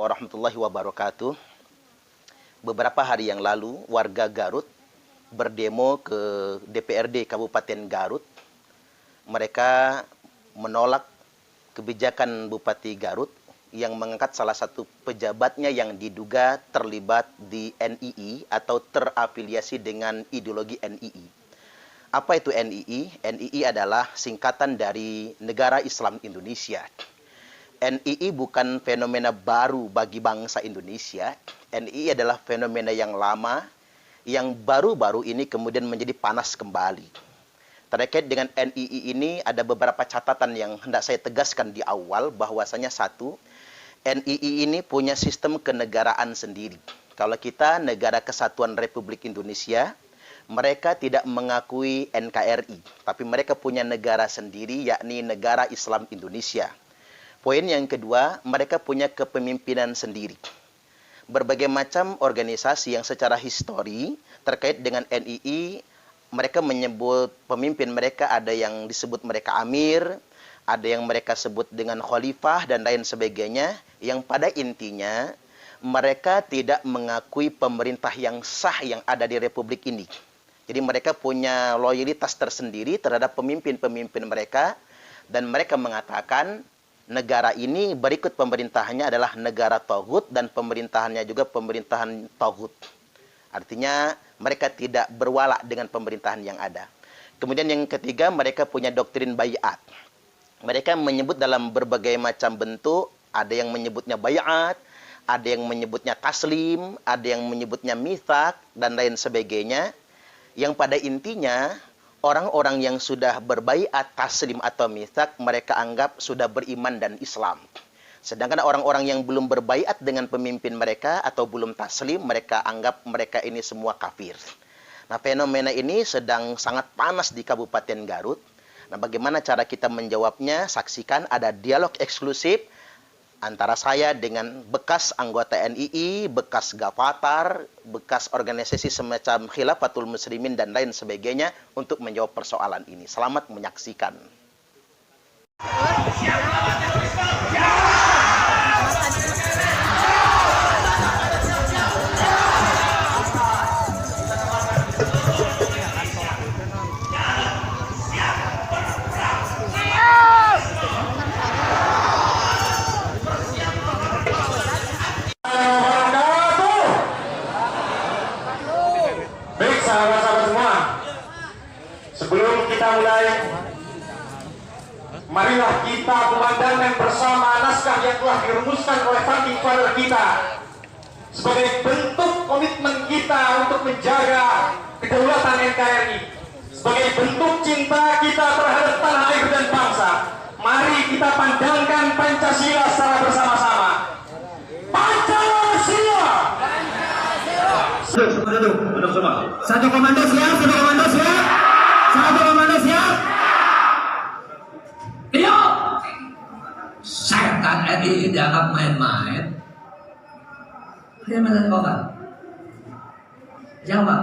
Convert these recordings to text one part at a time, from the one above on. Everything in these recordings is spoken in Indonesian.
warahmatullahi wabarakatuh. Beberapa hari yang lalu, warga Garut berdemo ke DPRD Kabupaten Garut. Mereka menolak kebijakan Bupati Garut yang mengangkat salah satu pejabatnya yang diduga terlibat di NII atau terafiliasi dengan ideologi NII. Apa itu NII? NII adalah singkatan dari Negara Islam Indonesia. NII bukan fenomena baru bagi bangsa Indonesia. NII adalah fenomena yang lama, yang baru-baru ini kemudian menjadi panas kembali. Terkait dengan NII ini ada beberapa catatan yang hendak saya tegaskan di awal, bahwasanya satu, NII ini punya sistem kenegaraan sendiri. Kalau kita negara kesatuan Republik Indonesia, mereka tidak mengakui NKRI, tapi mereka punya negara sendiri, yakni Negara Islam Indonesia. Poin yang kedua, mereka punya kepemimpinan sendiri. Berbagai macam organisasi yang secara histori terkait dengan NII, mereka menyebut pemimpin mereka, ada yang disebut mereka amir, ada yang mereka sebut dengan khalifah, dan lain sebagainya, yang pada intinya mereka tidak mengakui pemerintah yang sah yang ada di Republik ini. Jadi mereka punya loyalitas tersendiri terhadap pemimpin-pemimpin mereka, dan mereka mengatakan negara ini berikut pemerintahannya adalah negara Taghut, dan pemerintahannya juga pemerintahan Taghut. Artinya mereka tidak berwala dengan pemerintahan yang ada. Kemudian yang ketiga, mereka punya doktrin baiat. Mereka menyebut dalam berbagai macam bentuk, ada yang menyebutnya baiat, ada yang menyebutnya taslim, ada yang menyebutnya mithaq, dan lain sebagainya. Yang pada intinya, orang-orang yang sudah berbaiat taslim atau mithaq, mereka anggap sudah beriman dan Islam. Sedangkan orang-orang yang belum berbaiat dengan pemimpin mereka atau belum taslim, mereka anggap mereka ini semua kafir. Nah, fenomena ini sedang sangat panas di Kabupaten Garut. Nah, bagaimana cara kita menjawabnya? Saksikan, ada dialog eksklusif antara saya dengan bekas anggota NII, bekas Gavatar, bekas organisasi semacam Khilafatul Muslimin, dan lain sebagainya untuk menjawab persoalan ini. Selamat menyaksikan. Sahabat-sahabat semua, sebelum kita mulai, marilah kita kumandangkan bersama naskah yang telah dirumuskan oleh Founding Father kita sebagai bentuk komitmen kita untuk menjaga kedaulatan NKRI, sebagai bentuk cinta kita terhadap tanah air dan bangsa. Mari kita pandangkan Pancasila secara bersama-sama. Pancasila! Semua duduk semua. Satu komando siap, satu komando siap. Satu komando siap. Iyo. Setan RI dianggap main-main. Bagaimana jawab? Jawab.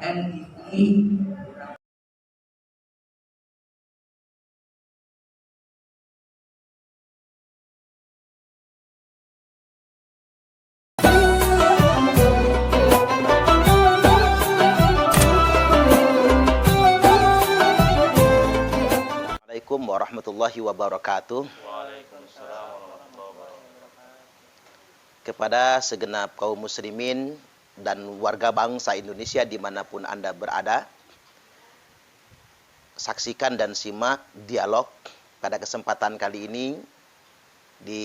NII. Assalamualaikum warahmatullahi wabarakatuh. Kepada segenap kaum muslimin dan warga bangsa Indonesia dimanapun Anda berada, saksikan dan simak dialog pada kesempatan kali ini. Di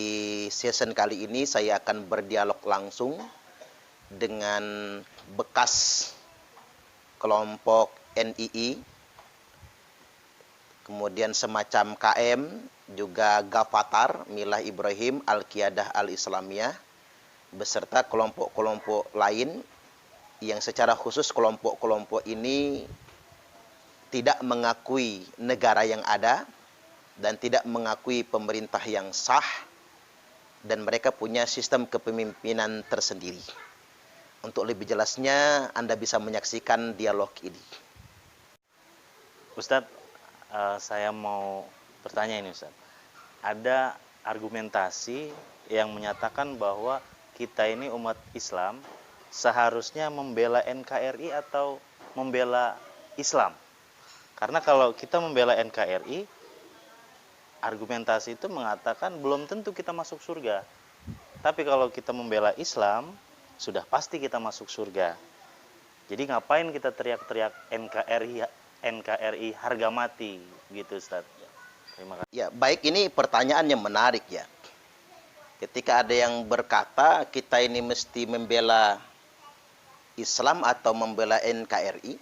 season kali ini saya akan berdialog langsung dengan bekas kelompok NII, kemudian semacam KM, juga Gavatar, Milah Ibrahim, Al-Qiyadah Al-Islamiyah, beserta kelompok-kelompok lain yang secara khusus kelompok-kelompok ini tidak mengakui negara yang ada dan tidak mengakui pemerintah yang sah, dan mereka punya sistem kepemimpinan tersendiri. Untuk lebih jelasnya, Anda bisa menyaksikan dialog ini. Ustadz, saya mau bertanya ini Ustadz. Ada argumentasi yang menyatakan bahwa kita ini umat Islam seharusnya membela NKRI atau membela Islam. Karena kalau kita membela NKRI, argumentasi itu mengatakan belum tentu kita masuk surga. Tapi kalau kita membela Islam, sudah pasti kita masuk surga. Jadi ngapain kita teriak-teriak NKRI harga mati gitu, Ustaz. Terima kasih. Ya, baik, ini pertanyaannya menarik ya. Ketika ada yang berkata kita ini mesti membela Islam atau membela NKRI.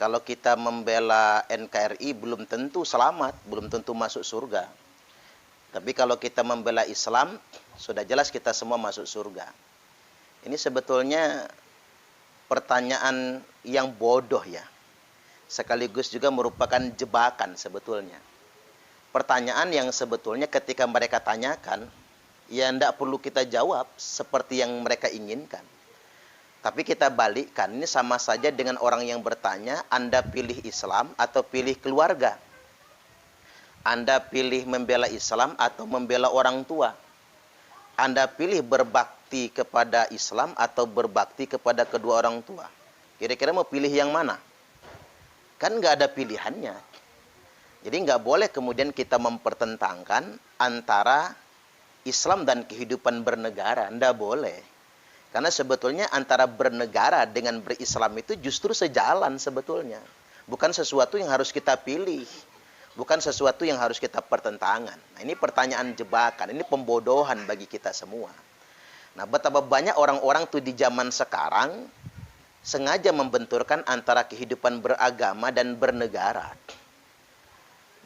Kalau kita membela NKRI belum tentu selamat, belum tentu masuk surga. Tapi kalau kita membela Islam, sudah jelas kita semua masuk surga. Ini sebetulnya pertanyaan yang bodoh ya. Sekaligus juga merupakan jebakan sebetulnya. Pertanyaan yang sebetulnya ketika mereka tanyakan, ya tidak perlu kita jawab seperti yang mereka inginkan. Tapi kita balikkan, ini sama saja dengan orang yang bertanya, Anda pilih Islam atau pilih keluarga? Anda pilih membela Islam atau membela orang tua? Anda pilih berbakti kepada Islam atau berbakti kepada kedua orang tua? Kira-kira mau pilih yang mana? Kan nggak ada pilihannya. Jadi nggak boleh kemudian kita mempertentangkan antara Islam dan kehidupan bernegara. Nggak boleh. Karena sebetulnya antara bernegara dengan berislam itu justru sejalan sebetulnya. Bukan sesuatu yang harus kita pilih. Bukan sesuatu yang harus kita pertentangan. Nah, ini pertanyaan jebakan. Ini pembodohan bagi kita semua. Nah, betapa banyak orang-orang tuh di zaman sekarang sengaja membenturkan antara kehidupan beragama dan bernegara.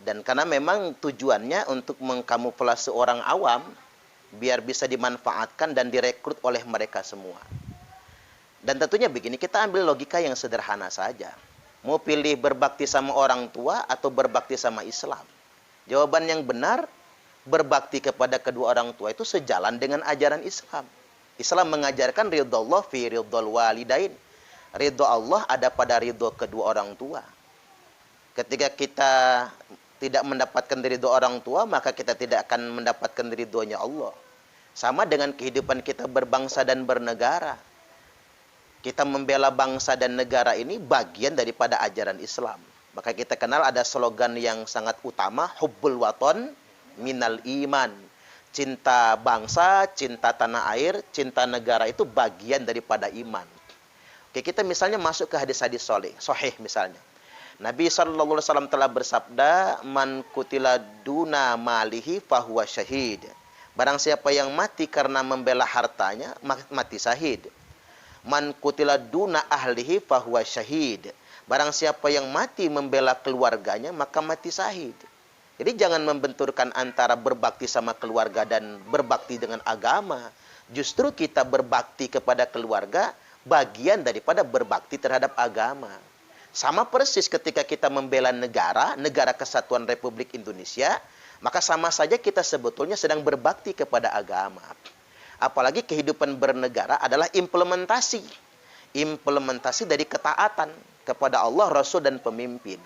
Dan karena memang tujuannya untuk mengkamuflase orang awam, biar bisa dimanfaatkan dan direkrut oleh mereka semua. Dan tentunya begini, kita ambil logika yang sederhana saja. Mau pilih berbakti sama orang tua atau berbakti sama Islam? Jawaban yang benar, berbakti kepada kedua orang tua itu sejalan dengan ajaran Islam. Islam mengajarkan ridho Allah fi ridhol walidain. Ridho Allah ada pada ridho kedua orang tua. Ketika kita tidak mendapatkan ridho orang tua, maka kita tidak akan mendapatkan ridhonya Allah. Sama dengan kehidupan kita berbangsa dan bernegara. Kita membela bangsa dan negara ini bagian daripada ajaran Islam. Maka kita kenal ada slogan yang sangat utama, hubbul waton minal iman. Cinta bangsa, cinta tanah air, cinta negara itu bagian daripada iman. Oke, kita misalnya masuk ke hadis-hadis sahih misalnya. Nabi SAW telah bersabda, man kutila duna malihi fahuwa syahid. Barang siapa yang mati karena membela hartanya, mati syahid. Man kutila duna ahlihi fahuwa syahid. Barang siapa yang mati membela keluarganya, maka mati syahid. Jadi jangan membenturkan antara berbakti sama keluarga dan berbakti dengan agama. Justru kita berbakti kepada keluarga, bagian daripada berbakti terhadap agama. Sama persis ketika kita membela negara, negara kesatuan Republik Indonesia, maka sama saja kita sebetulnya sedang berbakti kepada agama. Apalagi kehidupan bernegara adalah implementasi. Implementasi dari ketaatan kepada Allah, Rasul, dan pemimpin.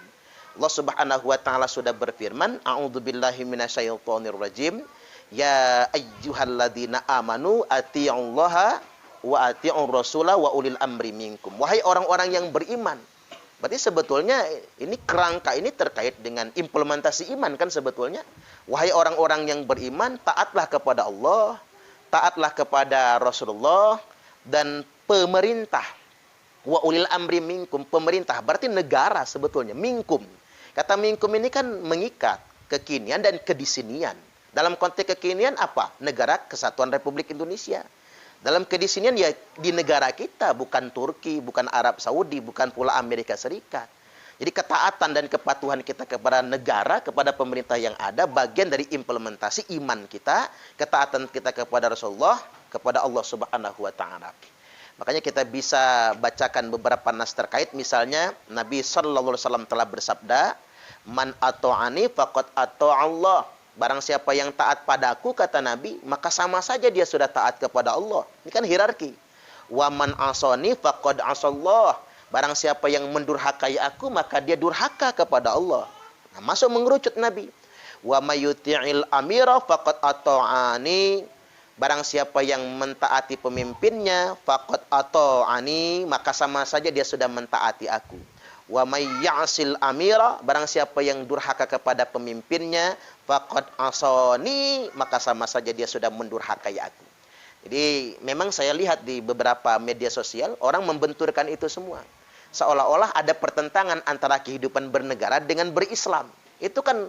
Allah Subhanahu wa Ta'ala sudah berfirman, A'udzubillahi minasyaitonirrajim, ya ayyuhalladzina amanu ati'ullaha wa ati'ur rasulah wa ulil amri minkum. Wahai orang-orang yang beriman. Berarti sebetulnya ini kerangka ini terkait dengan implementasi iman kan sebetulnya. Wahai orang-orang yang beriman, taatlah kepada Allah, taatlah kepada Rasulullah, dan pemerintah. Wa ulil amri minkum, pemerintah. Berarti negara sebetulnya, minkum. Kata minkum ini kan mengikat kekinian dan kedisinian. Dalam konteks kekinian apa? Negara Kesatuan Republik Indonesia. Dalam kedisinian ya di negara kita, bukan Turki, bukan Arab Saudi, bukan pula Amerika Serikat. Jadi ketaatan dan kepatuhan kita kepada negara, kepada pemerintah yang ada, bagian dari implementasi iman kita, ketaatan kita kepada Rasulullah, kepada Allah Subhanahu wa Ta'ala. Makanya kita bisa bacakan beberapa nas terkait, misalnya Nabi SAW telah bersabda, man ato'ani faqad ato'allah. Barang siapa yang taat padaku, kata Nabi, maka sama saja dia sudah taat kepada Allah. Ini kan hierarki. Wa man asani faqad asallah. Barang siapa yang mendurhakai aku, maka dia durhaka kepada Allah. Nah, masuk mengerucut Nabi. Wa mayuti'il amira faqad ata'ani. Barang siapa yang mentaati pemimpinnya, faqad ata'ani, maka sama saja dia sudah mentaati aku. Wa may ya'sil amira, barang siapa yang durhaka kepada pemimpinnya, faqad asani, maka sama saja dia sudah mendurhakai aku. Jadi memang saya lihat di beberapa media sosial orang membenturkan itu semua. Seolah-olah ada pertentangan antara kehidupan bernegara dengan berislam. Itu kan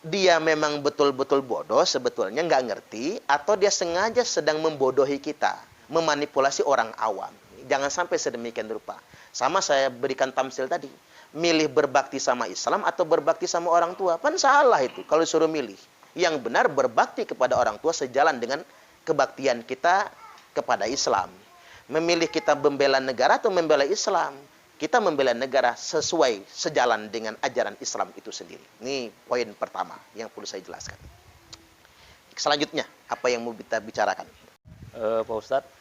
dia memang betul-betul bodoh sebetulnya, nggak ngerti, atau dia sengaja sedang membodohi kita, memanipulasi orang awam. Jangan sampai sedemikian rupa. Sama saya berikan tamsil tadi, milih berbakti sama Islam atau berbakti sama orang tua, kan salah itu kalau suruh milih. Yang benar berbakti kepada orang tua sejalan dengan kebaktian kita kepada Islam. Memilih kita membela negara atau membela Islam, kita membela negara sesuai sejalan dengan ajaran Islam itu sendiri. Ini poin pertama yang perlu saya jelaskan. Selanjutnya, apa yang mau kita bicarakan? Pak Ustadz,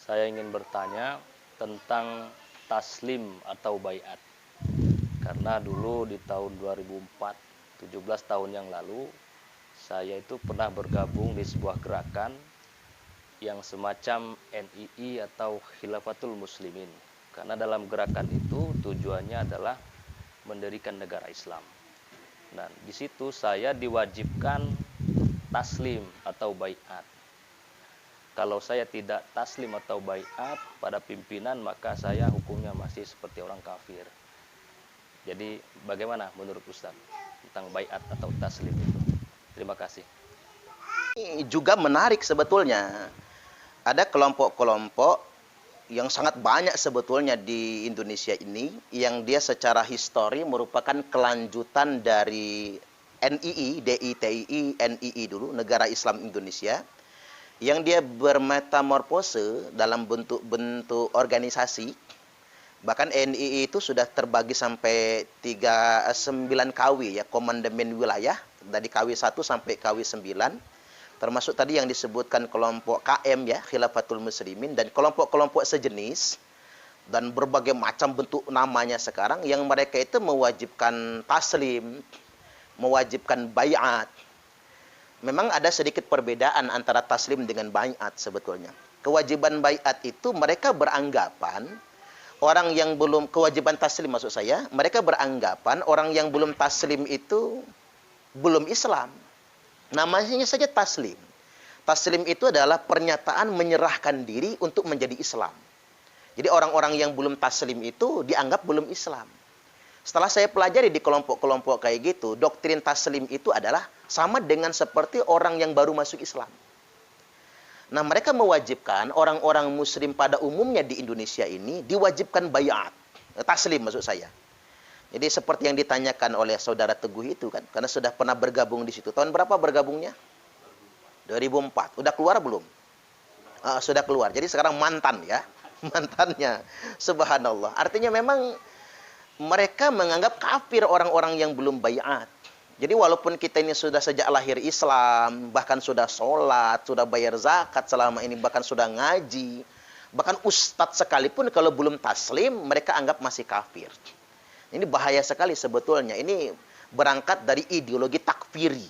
saya ingin bertanya tentang taslim atau baiat. Karena dulu di tahun 2004, 17 tahun yang lalu, saya itu pernah bergabung di sebuah gerakan yang semacam NII atau Khilafatul Muslimin. Karena dalam gerakan itu tujuannya adalah mendirikan negara Islam. Nah, di situ saya diwajibkan taslim atau baiat. Kalau saya tidak taslim atau baiat pada pimpinan, maka saya hukumnya masih seperti orang kafir. Jadi bagaimana menurut Ustaz tentang baiat atau taslim itu? Terima kasih. Ini juga menarik sebetulnya. Ada kelompok-kelompok yang sangat banyak sebetulnya di Indonesia ini, yang dia secara histori merupakan kelanjutan dari NII, DITII, NII dulu, Negara Islam Indonesia, yang dia bermetamorfose dalam bentuk-bentuk organisasi. Bahkan NII itu sudah terbagi sampai 9 KW ya, komandemen wilayah, dari KW 1 sampai KW 9. Termasuk tadi yang disebutkan kelompok KM ya, Khilafatul Muslimin, dan kelompok-kelompok sejenis, dan berbagai macam bentuk namanya sekarang, yang mereka itu mewajibkan taslim, mewajibkan baiat. Memang ada sedikit perbedaan antara taslim dengan baiat sebetulnya. Kewajiban baiat itu mereka beranggapan orang yang belum, kewajiban taslim maksud saya, mereka beranggapan orang yang belum taslim itu belum Islam. Namanya saja taslim. Taslim itu adalah pernyataan menyerahkan diri untuk menjadi Islam. Jadi orang-orang yang belum taslim itu dianggap belum Islam. Setelah saya pelajari di kelompok-kelompok kayak gitu, doktrin taslim itu adalah sama dengan seperti orang yang baru masuk Islam. Nah, mereka mewajibkan orang-orang muslim pada umumnya di Indonesia ini diwajibkan baiat. Taslim maksud saya. Jadi seperti yang ditanyakan oleh saudara Teguh itu kan, karena sudah pernah bergabung di situ. Tahun berapa bergabungnya? 2004. Udah keluar belum? Sudah keluar. Jadi sekarang mantan ya. Mantannya. Subhanallah. Artinya memang mereka menganggap kafir orang-orang yang belum baiat. Jadi walaupun kita ini sudah sejak lahir Islam, bahkan sudah sholat, sudah bayar zakat selama ini, bahkan sudah ngaji, bahkan ustadz sekalipun kalau belum taslim, mereka anggap masih kafir. Ini bahaya sekali sebetulnya. Ini berangkat dari ideologi takfiri.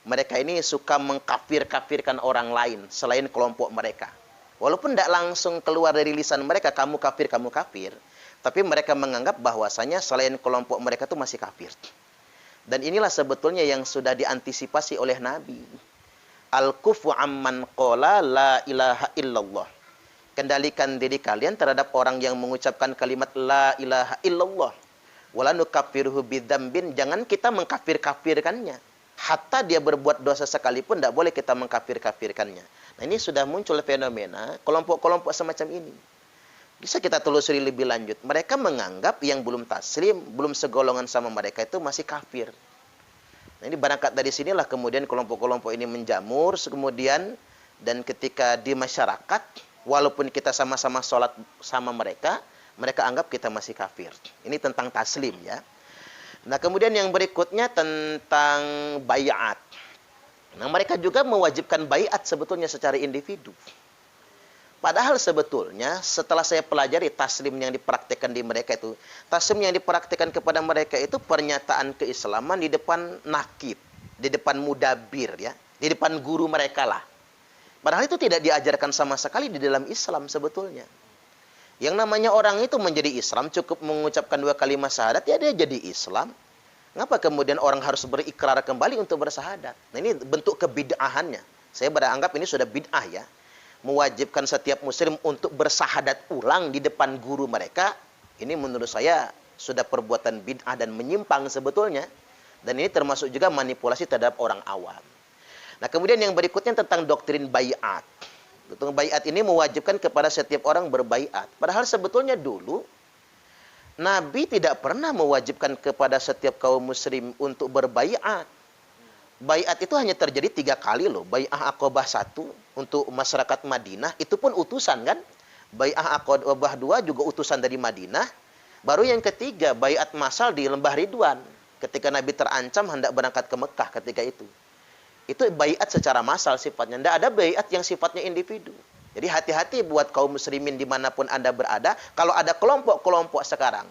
Mereka ini suka mengkafir-kafirkan orang lain selain kelompok mereka. Walaupun tidak langsung keluar dari lisan mereka, kamu kafir, kamu kafir. Tapi mereka menganggap bahwasanya selain kelompok mereka itu masih kafir. Dan inilah sebetulnya yang sudah diantisipasi oleh Nabi. Al-kufu amman qala la ilaha illallah. Kendalikan diri kalian terhadap orang yang mengucapkan kalimat la ilaha illallah. Wala nukaffiruhu bidzambin, jangan kita mengkafir-kafirkannya. Hatta dia berbuat dosa sekalipun tidak boleh kita mengkafir-kafirkannya. Nah, ini sudah muncul fenomena kelompok-kelompok semacam ini. Bisa kita telusuri lebih lanjut. Mereka menganggap yang belum taslim, belum segolongan sama mereka itu masih kafir. Nah, ini berangkat dari sinilah kemudian kelompok-kelompok ini menjamur, kemudian dan ketika di masyarakat, walaupun kita sama-sama sholat sama mereka, mereka anggap kita masih kafir. Ini tentang taslim ya. Nah, kemudian yang berikutnya tentang baiat. Nah, mereka juga mewajibkan baiat sebetulnya secara individu. Padahal sebetulnya setelah saya pelajari taslim yang dipraktikkan di mereka itu, taslim yang dipraktikkan kepada mereka itu pernyataan keislaman di depan nakib, di depan mudabir ya, di depan guru mereka lah. Padahal itu tidak diajarkan sama sekali di dalam Islam sebetulnya. Yang namanya orang itu menjadi Islam cukup mengucapkan 2 kalimat syahadat, ya dia jadi Islam. Ngapa kemudian orang harus berikrar kembali untuk bersahadat? Nah, ini bentuk kebid'ahannya. Saya beranggap ini sudah bid'ah ya. Mewajibkan setiap muslim untuk bersahadat ulang di depan guru mereka. Ini menurut saya sudah perbuatan bid'ah dan menyimpang sebetulnya. Dan ini termasuk juga manipulasi terhadap orang awam. Nah, kemudian yang berikutnya tentang doktrin baiat. Doktrin baiat ini mewajibkan kepada setiap orang berbaiat. Padahal sebetulnya dulu Nabi tidak pernah mewajibkan kepada setiap kaum muslim untuk berbaiat. Baiat itu hanya terjadi 3 kali loh. Bai'ah Aqabah 1 untuk masyarakat Madinah, itu pun utusan kan. Bai'ah Aqabah 2 juga utusan dari Madinah. Baru yang ketiga, baiat massal di Lembah Ridwan. Ketika Nabi terancam hendak berangkat ke Mekah ketika itu. Itu baiat secara massal sifatnya. Tidak ada baiat yang sifatnya individu. Jadi hati-hati buat kaum muslimin dimanapun Anda berada. Kalau ada kelompok-kelompok sekarang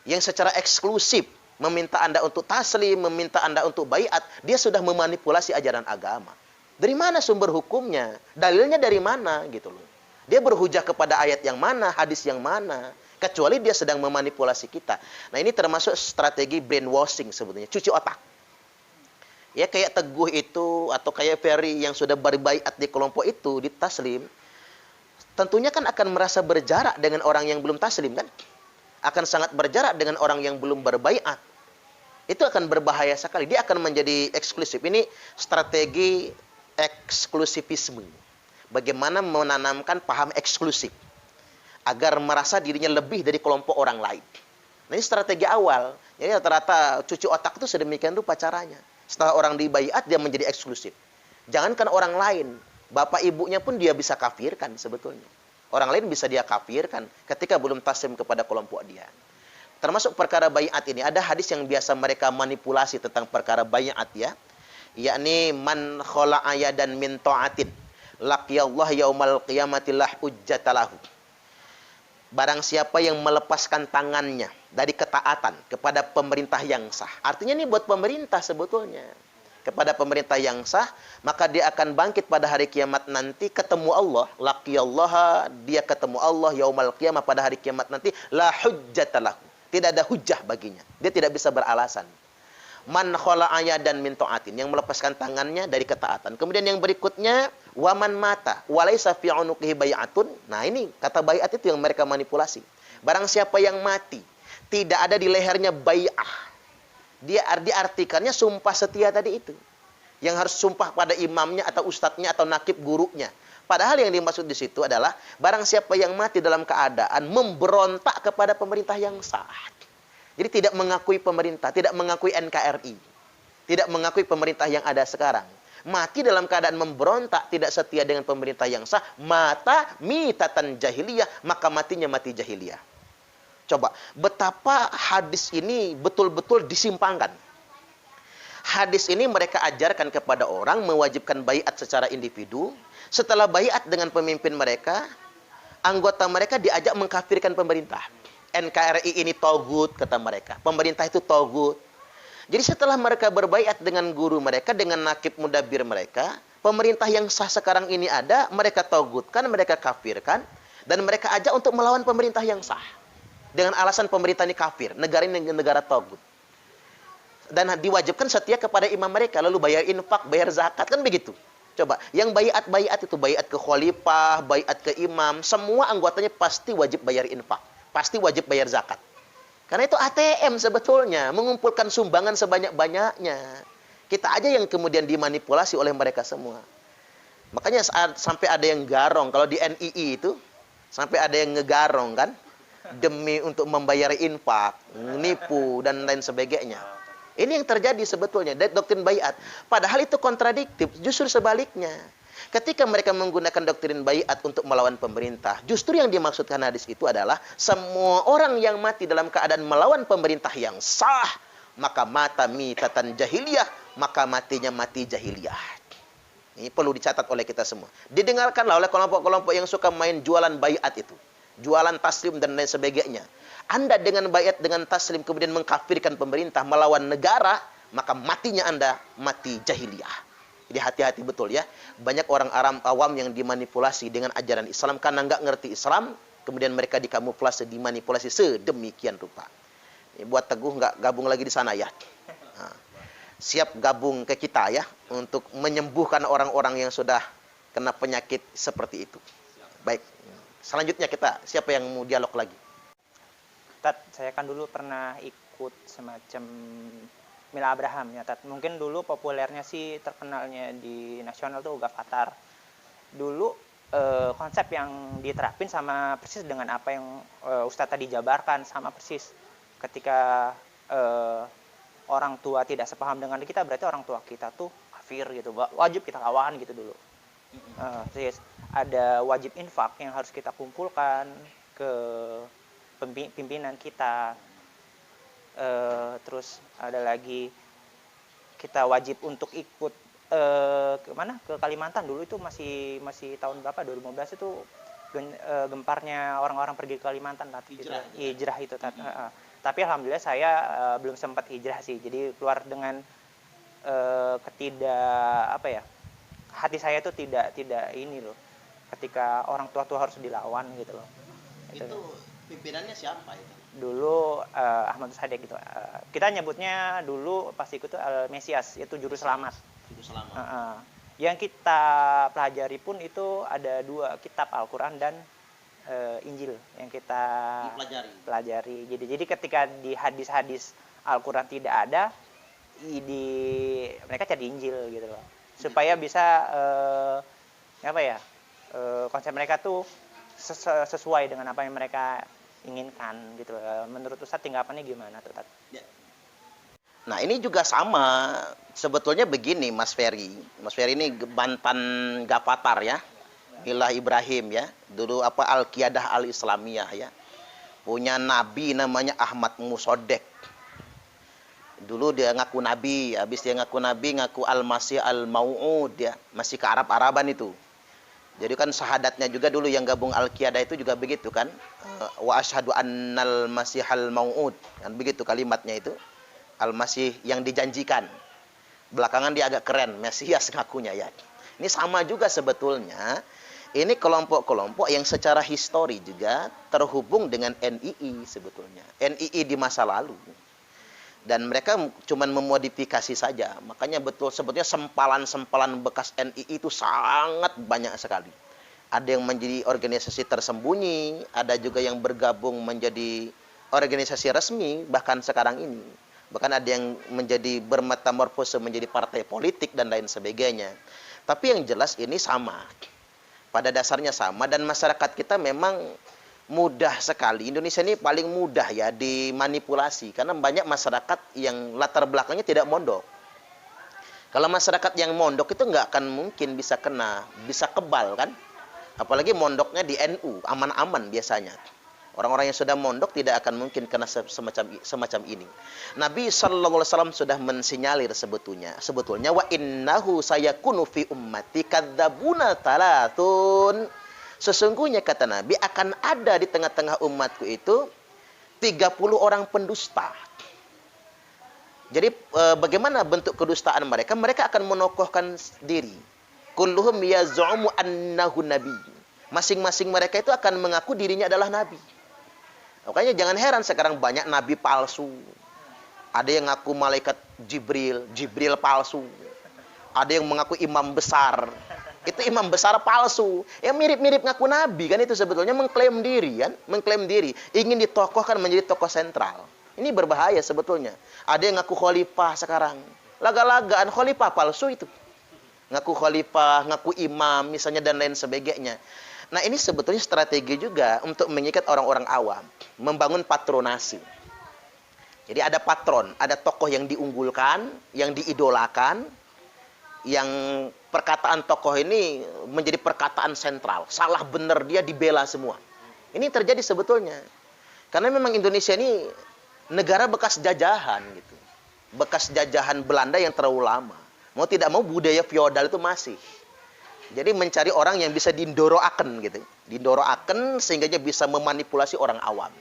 yang secara eksklusif meminta Anda untuk taslim, meminta Anda untuk baiat, dia sudah memanipulasi ajaran agama. Dari mana sumber hukumnya? Dalilnya dari mana gitu loh. Dia berhujah kepada ayat yang mana, hadis yang mana. Kecuali dia sedang memanipulasi kita. Nah, ini termasuk strategi brainwashing sebetulnya, cuci otak. Ya kayak Teguh itu atau kayak Ferry yang sudah berbaiat di kelompok itu, di taslim, tentunya kan akan merasa berjarak dengan orang yang belum taslim kan? Akan sangat berjarak dengan orang yang belum berbaiat. Itu akan berbahaya sekali. Dia akan menjadi eksklusif. Ini strategi eksklusivisme. Bagaimana menanamkan paham eksklusif agar merasa dirinya lebih dari kelompok orang lain. Nah, ini strategi awal. Jadi rata-rata cuci otak itu sedemikian rupa caranya. Setelah orang dibaiat, dia menjadi eksklusif. Jangankan orang lain, bapak ibunya pun dia bisa kafirkan sebetulnya. Orang lain bisa dia kafirkan ketika belum taslim kepada kelompok dia. Termasuk perkara baiat ini, ada hadis yang biasa mereka manipulasi tentang perkara baiat ya. Yakni man khala'a yadan min ta'atin laqiyallahu yaumal qiyamati la hujjatalahu. Barang siapa yang melepaskan tangannya dari ketaatan kepada pemerintah yang sah. Artinya ini buat pemerintah sebetulnya. Kepada pemerintah yang sah, maka dia akan bangkit pada hari kiamat nanti ketemu Allah, laqiyallaha, dia ketemu Allah yaumal qiyamah pada hari kiamat nanti, la hujjatalahu. Tidak ada hujjah baginya. Dia tidak bisa beralasan. Man khala'a yadan min ta'atin, yang melepaskan tangannya dari ketaatan. Kemudian yang berikutnya, waman mata walaysa fi unuqihi bai'atun. Nah, ini kata bai'at itu yang mereka manipulasi. Barang siapa yang mati, tidak ada di lehernya bai'ah. Dia diartikannya sumpah setia tadi itu. Yang harus sumpah pada imamnya atau ustadznya atau nakib gurunya. Padahal yang dimaksud di situ adalah barang siapa yang mati dalam keadaan memberontak kepada pemerintah yang sah. Jadi tidak mengakui pemerintah, tidak mengakui NKRI. Tidak mengakui pemerintah yang ada sekarang. Mati dalam keadaan memberontak, tidak setia dengan pemerintah yang sah, mata mitatan jahiliyah, maka matinya mati jahiliyah. Coba, betapa hadis ini betul-betul disimpangkan. Hadis ini mereka ajarkan kepada orang, mewajibkan baiat secara individu. Setelah baiat dengan pemimpin mereka, anggota mereka diajak mengkafirkan pemerintah. NKRI ini togut, kata mereka. Pemerintah itu togut. Jadi setelah mereka berbaiat dengan guru mereka, dengan nakib mudabir mereka, pemerintah yang sah sekarang ini ada, mereka togutkan, mereka kafirkan, dan mereka ajak untuk melawan pemerintah yang sah. Dengan alasan pemerintah ini kafir, negara ini negara togut. Dan diwajibkan setia kepada imam mereka, lalu bayar infak, bayar zakat, kan begitu. Coba, yang baiat itu baiat ke khalifah, baiat ke imam, semua anggotanya pasti wajib bayar infak, pasti wajib bayar zakat. Karena itu ATM sebetulnya, mengumpulkan sumbangan sebanyak-banyaknya. Kita aja yang kemudian dimanipulasi oleh mereka semua. Makanya sampai ada yang garong, kalau di NII itu, sampai ada yang ngegarong kan, demi untuk membayar infak, nipu, dan lain sebagainya. Ini yang terjadi sebetulnya, dari doktrin baiat. Padahal itu kontradiktif, justru sebaliknya. Ketika mereka menggunakan doktrin baiat untuk melawan pemerintah, justru yang dimaksudkan hadis itu adalah semua orang yang mati dalam keadaan melawan pemerintah yang sah, maka mata mitatan jahiliyah, maka matinya mati jahiliyah. Ini perlu dicatat oleh kita semua. Didengarkanlah oleh kelompok-kelompok yang suka main jualan baiat itu. Jualan taslim dan lain sebagainya. Anda dengan baiat, dengan taslim, kemudian mengkafirkan pemerintah, melawan negara, maka matinya Anda mati jahiliyah. Jadi hati-hati betul ya. Banyak orang awam yang dimanipulasi dengan ajaran Islam karena nggak ngerti Islam, kemudian mereka dikamuflase, dimanipulasi sedemikian rupa. Buat Teguh nggak gabung lagi di sana ya. Nah, siap gabung ke kita ya untuk menyembuhkan orang-orang yang sudah kena penyakit seperti itu. Baik. Selanjutnya siapa yang mau dialog lagi? Tat, saya kan dulu pernah ikut semacam Mila Abraham ya, Tat. Mungkin dulu populernya sih terkenalnya di nasional tuh Gavatar. Dulu konsep yang diterapin sama persis dengan apa yang Ustadz tadi jabarkan, sama persis. Ketika orang tua tidak sepaham dengan kita, berarti orang tua kita tuh kafir gitu, wajib kita lawan gitu dulu. Terus ada wajib infak yang harus kita kumpulkan ke pimpinan kita. Terus ada lagi kita wajib untuk ikut ke Kalimantan. Dulu itu masih tahun berapa, 2015 itu gemparnya orang-orang pergi ke Kalimantan, hijrah itu. Tapi alhamdulillah saya belum sempat hijrah sih, jadi keluar dengan hati saya itu tidak ini loh, ketika orang tua harus dilawan gitu loh. Itu pimpinannya siapa itu? Dulu Ahmad Sadek gitu. Kita nyebutnya dulu pas ikut itu Mesias, yaitu juru selamat. Yang kita pelajari pun itu ada 2 kitab, Al-Quran dan Injil yang kita pelajari. Jadi ketika di hadis-hadis Al-Quran tidak ada, mereka cari Injil gitu loh, supaya bisa konsep mereka tuh sesuai dengan apa yang mereka inginkan gitu. Menurut Ustadz tinggapannya gimana tuh? Ya. Nah ini juga sama sebetulnya begini Mas Ferry. Mas Ferry ini mantan Gavatar ya, Milah Ibrahim ya, dulu Al-Qiyadah Al-Islamiyah ya, punya nabi namanya Ahmad Musodek. Dulu dia ngaku nabi, habis dia ngaku nabi, ngaku Al-Masih Al-Mau'ud ya, masih ke Arab-Araban itu. Jadi kan syahadatnya juga dulu yang gabung Al-Qiyadah itu juga begitu kan. Wa asyhadu annal masihal mau'ud. Kan begitu kalimatnya itu. Al-Masih yang dijanjikan. Belakangan dia agak keren, Mesias ngakunya ya. Ini sama juga sebetulnya. Ini kelompok-kelompok yang secara histori juga terhubung dengan NII sebetulnya. NII di masa lalu. Dan mereka cuma memodifikasi saja. Makanya betul sebetulnya sempalan-sempalan bekas NII itu sangat banyak sekali. Ada yang menjadi organisasi tersembunyi, ada juga yang bergabung menjadi organisasi resmi bahkan sekarang ini. Bahkan ada yang menjadi bermetamorfose menjadi partai politik dan lain sebagainya. Tapi yang jelas ini sama. Pada dasarnya sama, dan masyarakat kita memang mudah sekali. Indonesia ini paling mudah ya dimanipulasi karena banyak masyarakat yang latar belakangnya tidak mondok. Kalau masyarakat yang mondok itu nggak akan mungkin bisa kebal kan? Apalagi mondoknya di NU, aman-aman biasanya. Orang-orang yang sudah mondok tidak akan mungkin kena semacam ini. Nabi sallallahu alaihi wasallam sudah mensinyalir sebetulnya wa innahu sayakunu fi ummati kadzabuna talatun. Sesungguhnya kata Nabi akan ada di tengah-tengah umatku itu 30 orang pendusta. Jadi bagaimana bentuk kedustaan mereka? Mereka akan menokohkan diri. Kulluhum yaz'umu annahu nabi. Masing-masing mereka itu akan mengaku dirinya adalah nabi. Makanya jangan heran sekarang banyak nabi palsu. Ada yang ngaku malaikat Jibril palsu. Ada yang mengaku imam besar. Itu imam besar palsu. Yang mirip-mirip ngaku nabi kan itu sebetulnya mengklaim diri kan, mengklaim diri, ingin ditokohkan menjadi tokoh sentral. Ini berbahaya sebetulnya. Ada yang ngaku khalifah sekarang. Laga-lagaan khalifah palsu itu. Ngaku khalifah, ngaku imam misalnya dan lain sebagainya. Nah, ini sebetulnya strategi juga untuk mengikat orang-orang awam, membangun patronasi. Jadi ada patron, ada tokoh yang diunggulkan, yang diidolakan, yang perkataan tokoh ini menjadi perkataan sentral. Salah benar dia dibela semua. Ini terjadi sebetulnya. Karena memang Indonesia ini negara bekas jajahan gitu. Bekas jajahan Belanda yang terlalu lama. Mau tidak mau budaya feodal itu masih. Jadi mencari orang yang bisa dindoroaken gitu. Dindoroaken sehingga dia bisa memanipulasi orang awam.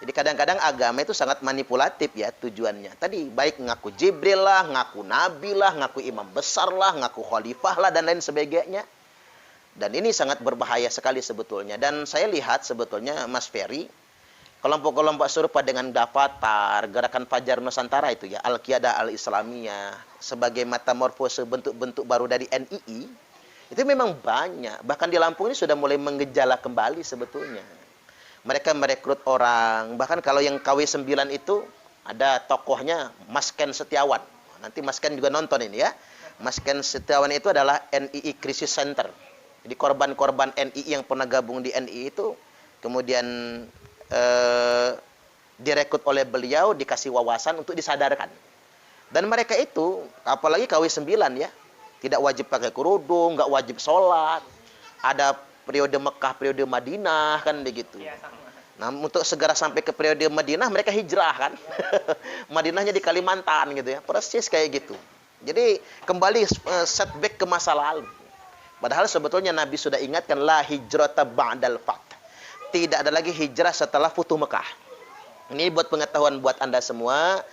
Jadi kadang-kadang agama itu sangat manipulatif ya tujuannya. Tadi baik ngaku Jibril lah, ngaku Nabi lah, ngaku imam besar lah, ngaku khalifah lah, dan lain sebagainya. Dan ini sangat berbahaya sekali sebetulnya. Dan saya lihat sebetulnya Mas Ferry, kelompok-kelompok serupa dengan Dafatar, Gerakan Fajar Nusantara itu ya, Al-Qiyadah Al-Islamiyah, sebagai metamorfose bentuk-bentuk baru dari NII, itu memang banyak. Bahkan di Lampung ini sudah mulai menggejala kembali sebetulnya. Mereka merekrut orang, bahkan kalau yang KW9 itu ada tokohnya Mas Ken Setiawan. Nanti Mas Ken juga nonton ini ya. Mas Ken Setiawan itu adalah NII Crisis Center. Jadi korban-korban NII yang pernah gabung di NII itu kemudian direkrut oleh beliau, dikasih wawasan untuk disadarkan. Dan mereka itu, apalagi KW9 ya, tidak wajib pakai kerudung, nggak wajib sholat. Ada periode Mekah, periode Madinah, kan begitu. Iya, sama. Nah, untuk segera sampai ke periode Madinah, mereka hijrah kan. Madinahnya di Kalimantan gitu ya, persis kayak gitu. Jadi kembali setback ke masa lalu. Padahal sebetulnya Nabi sudah ingatkan, la hijrata ba'dal fath. Tidak ada lagi hijrah setelah Futuh Mekah. Ini buat pengetahuan buat Anda semua,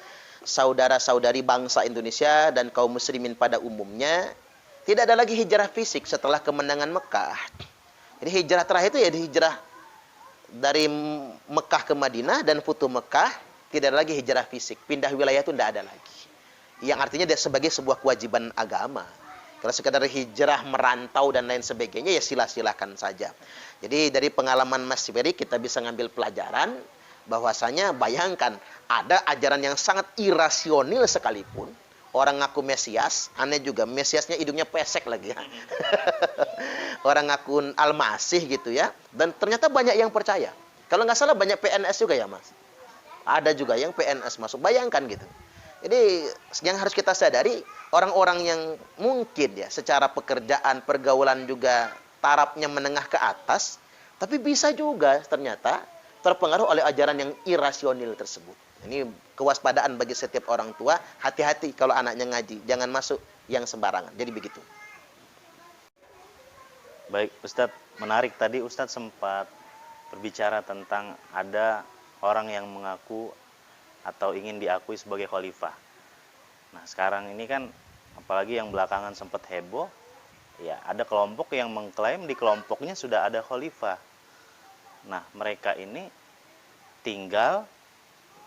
saudara-saudari bangsa Indonesia dan kaum muslimin pada umumnya, tidak ada lagi hijrah fisik setelah kemenangan Mekah. Jadi hijrah terakhir itu ya hijrah dari Mekah ke Madinah dan Futuh Mekah, tidak ada lagi hijrah fisik. Pindah wilayah itu tidak ada lagi. Yang artinya sebagai sebuah kewajiban agama. Kalau sekedar hijrah, merantau dan lain sebagainya ya silakan saja. Jadi dari pengalaman Mas Ferry kita bisa ngambil pelajaran bahwasanya bayangkan ada ajaran yang sangat irasional sekalipun. Orang ngaku Mesias, aneh juga, Mesiasnya hidungnya pesek lagi ya. Orang ngaku Al-Masih gitu ya. Dan ternyata banyak yang percaya. Kalau nggak salah banyak PNS juga ya Mas. Ada juga yang PNS masuk, bayangkan gitu. Jadi yang harus kita sadari, orang-orang yang mungkin ya secara pekerjaan, pergaulan juga tarafnya menengah ke atas, tapi bisa juga ternyata terpengaruh oleh ajaran yang irasional tersebut. Ini kewaspadaan bagi setiap orang tua, hati-hati kalau anaknya ngaji, jangan masuk yang sembarangan. Jadi begitu. Baik, Ustadz, menarik tadi Ustadz sempat berbicara tentang ada orang yang mengaku atau ingin diakui sebagai khalifah. Nah, sekarang ini kan apalagi yang belakangan sempat heboh, ya ada kelompok yang mengklaim di kelompoknya sudah ada khalifah. Nah, mereka ini tinggal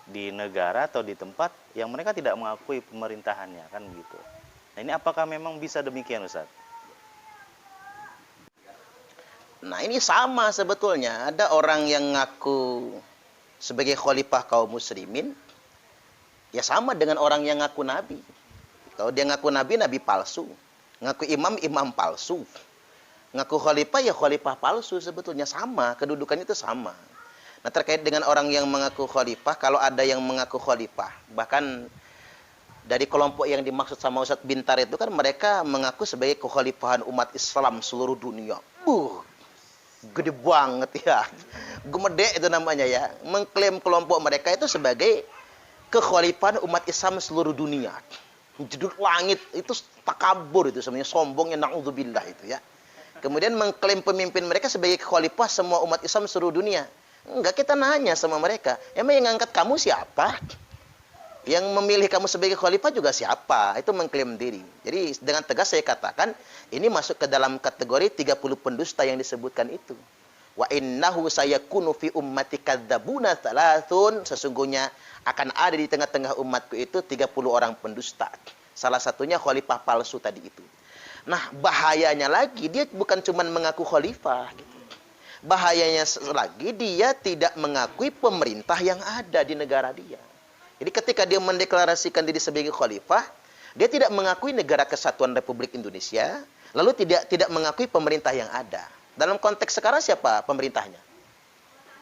di negara atau di tempat yang mereka tidak mengakui pemerintahannya, kan begitu. Nah, ini apakah memang bisa demikian, Ustaz? Nah, ini sama sebetulnya. Ada orang yang ngaku sebagai khalifah kaum muslimin, ya sama dengan orang yang ngaku nabi. Kalau dia ngaku nabi, nabi palsu. Ngaku imam, imam palsu. Ngaku khalifah, ya khalifah palsu sebetulnya, sama. Kedudukannya itu sama. Nah, terkait dengan orang yang mengaku khalifah, kalau ada yang mengaku khalifah, bahkan dari kelompok yang dimaksud sama Ustadz Bintar itu kan mereka mengaku sebagai kekhalifahan umat Islam seluruh dunia. Gede banget ya. Gemede itu namanya ya. Mengklaim kelompok mereka itu sebagai kekhalifahan umat Islam seluruh dunia. Jedut langit itu takabur itu sebenarnya, sombongnya, na'udzubillah itu ya. Kemudian mengklaim pemimpin mereka sebagai khalifah semua umat Islam seluruh dunia. Enggak, kita nanya sama mereka, emang yang ngangkat kamu siapa? Yang memilih kamu sebagai khalifah juga siapa? Itu mengklaim diri. Jadi dengan tegas saya katakan, ini masuk ke dalam kategori 30 pendusta yang disebutkan itu. Wa innahu sayakunu fi ummati kadzabuna thalathun. Sesungguhnya akan ada di tengah-tengah umatku itu 30 orang pendusta. Salah satunya khalifah palsu tadi itu. Nah, bahayanya lagi, dia bukan cuma mengaku khalifah gitu. Bahayanya lagi, dia tidak mengakui pemerintah yang ada di negara dia. Jadi ketika dia mendeklarasikan diri sebagai khalifah, dia tidak mengakui negara kesatuan Republik Indonesia, lalu tidak mengakui pemerintah yang ada. Dalam konteks sekarang siapa pemerintahnya?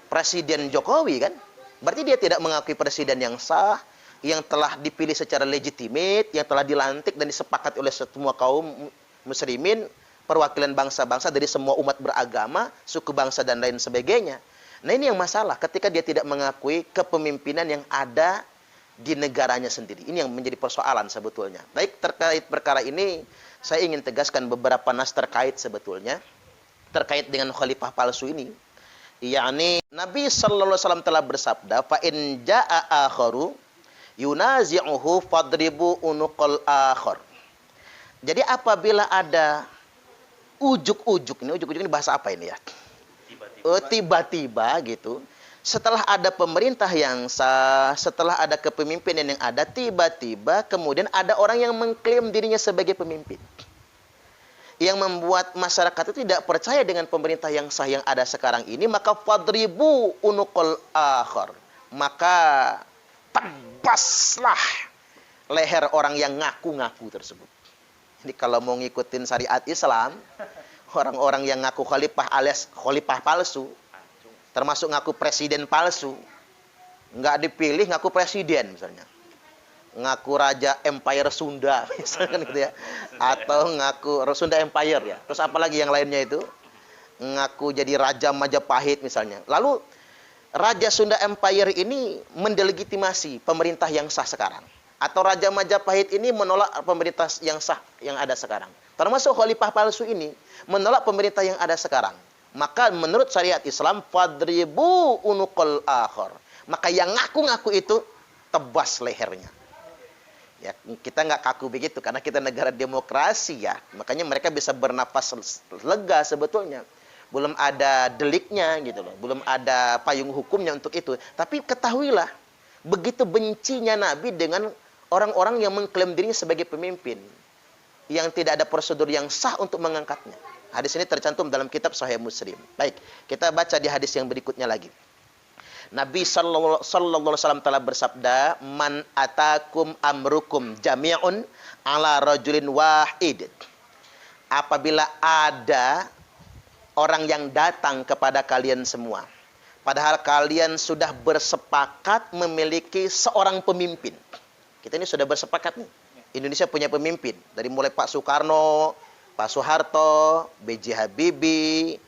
Presiden Jokowi kan? Berarti dia tidak mengakui presiden yang sah, yang telah dipilih secara legitimate, yang telah dilantik dan disepakati oleh semua kaum muslimin, perwakilan bangsa-bangsa dari semua umat beragama, suku bangsa dan lain sebagainya. Nah, ini yang masalah ketika dia tidak mengakui kepemimpinan yang ada di negaranya sendiri. Ini yang menjadi persoalan sebetulnya. Baik, terkait perkara ini saya ingin tegaskan beberapa nas terkait sebetulnya terkait dengan khalifah palsu ini. yakni Nabi sallallahu alaihi wasallam telah bersabda, fa in jaa akharu yunazi'uhu fadribu unuqal akhar. Jadi apabila ada ujuk-ujuk ini bahasa apa ini ya? Tiba-tiba gitu. Setelah ada pemerintah yang sah, setelah ada kepemimpinan yang ada, tiba-tiba kemudian ada orang yang mengklaim dirinya sebagai pemimpin. Yang membuat masyarakat itu tidak percaya dengan pemerintah yang sah yang ada sekarang ini, maka fadribu unuqal akhar. Maka tebaslah leher orang yang ngaku-ngaku tersebut. Jadi kalau mau ngikutin syariat Islam, orang-orang yang ngaku khalifah alias khalifah palsu, termasuk ngaku presiden palsu, nggak dipilih ngaku presiden misalnya, ngaku raja Empire Sunda misalkan gitu ya, atau ngaku Sunda Empire ya, terus apalagi yang lainnya itu, ngaku jadi raja Majapahit misalnya. Lalu raja Sunda Empire ini mendelegitimasi pemerintah yang sah sekarang, atau raja Majapahit ini menolak pemerintah yang sah yang ada sekarang, termasuk khalifah palsu ini menolak pemerintah yang ada sekarang. Maka menurut syariat Islam, fadribu unuqal akhar, maka yang ngaku-ngaku itu tebas lehernya. Ya, kita nggak kaku begitu karena kita negara demokrasi ya. Makanya mereka bisa bernafas lega sebetulnya. Belum ada deliknya gitu loh. Belum ada payung hukumnya untuk itu. Tapi ketahuilah, begitu bencinya Nabi dengan orang-orang yang mengklaim dirinya sebagai pemimpin, yang tidak ada prosedur yang sah untuk mengangkatnya. Hadis ini tercantum dalam kitab Sahih Muslim. Baik, kita baca di hadis yang berikutnya lagi. Nabi sallallahu alaihi wasallam telah bersabda, man atakum amrukum jami'un ala rajulin wahid. Apabila ada orang yang datang kepada kalian semua, padahal kalian sudah bersepakat memiliki seorang pemimpin. Kita ini sudah bersepakat nih. Indonesia punya pemimpin. Dari mulai Pak Soekarno, Pak Soeharto, B.J. Habibie,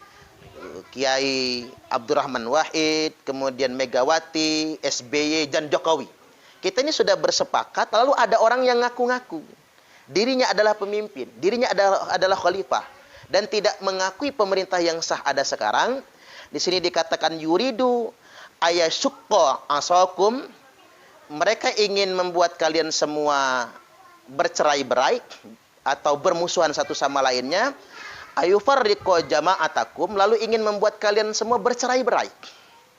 Kiai Abdurrahman Wahid, kemudian Megawati, SBY, dan Jokowi. Kita ini sudah bersepakat, lalu ada orang yang ngaku-ngaku dirinya adalah pemimpin, dirinya adalah khalifah, dan tidak mengakui pemerintah yang sah ada sekarang. Di sini dikatakan yuridu ayasyukko asakum, mereka ingin membuat kalian semua bercerai-berai atau bermusuhan satu sama lainnya. Ayufarriqo jama'atakum, lalu ingin membuat kalian semua bercerai-berai.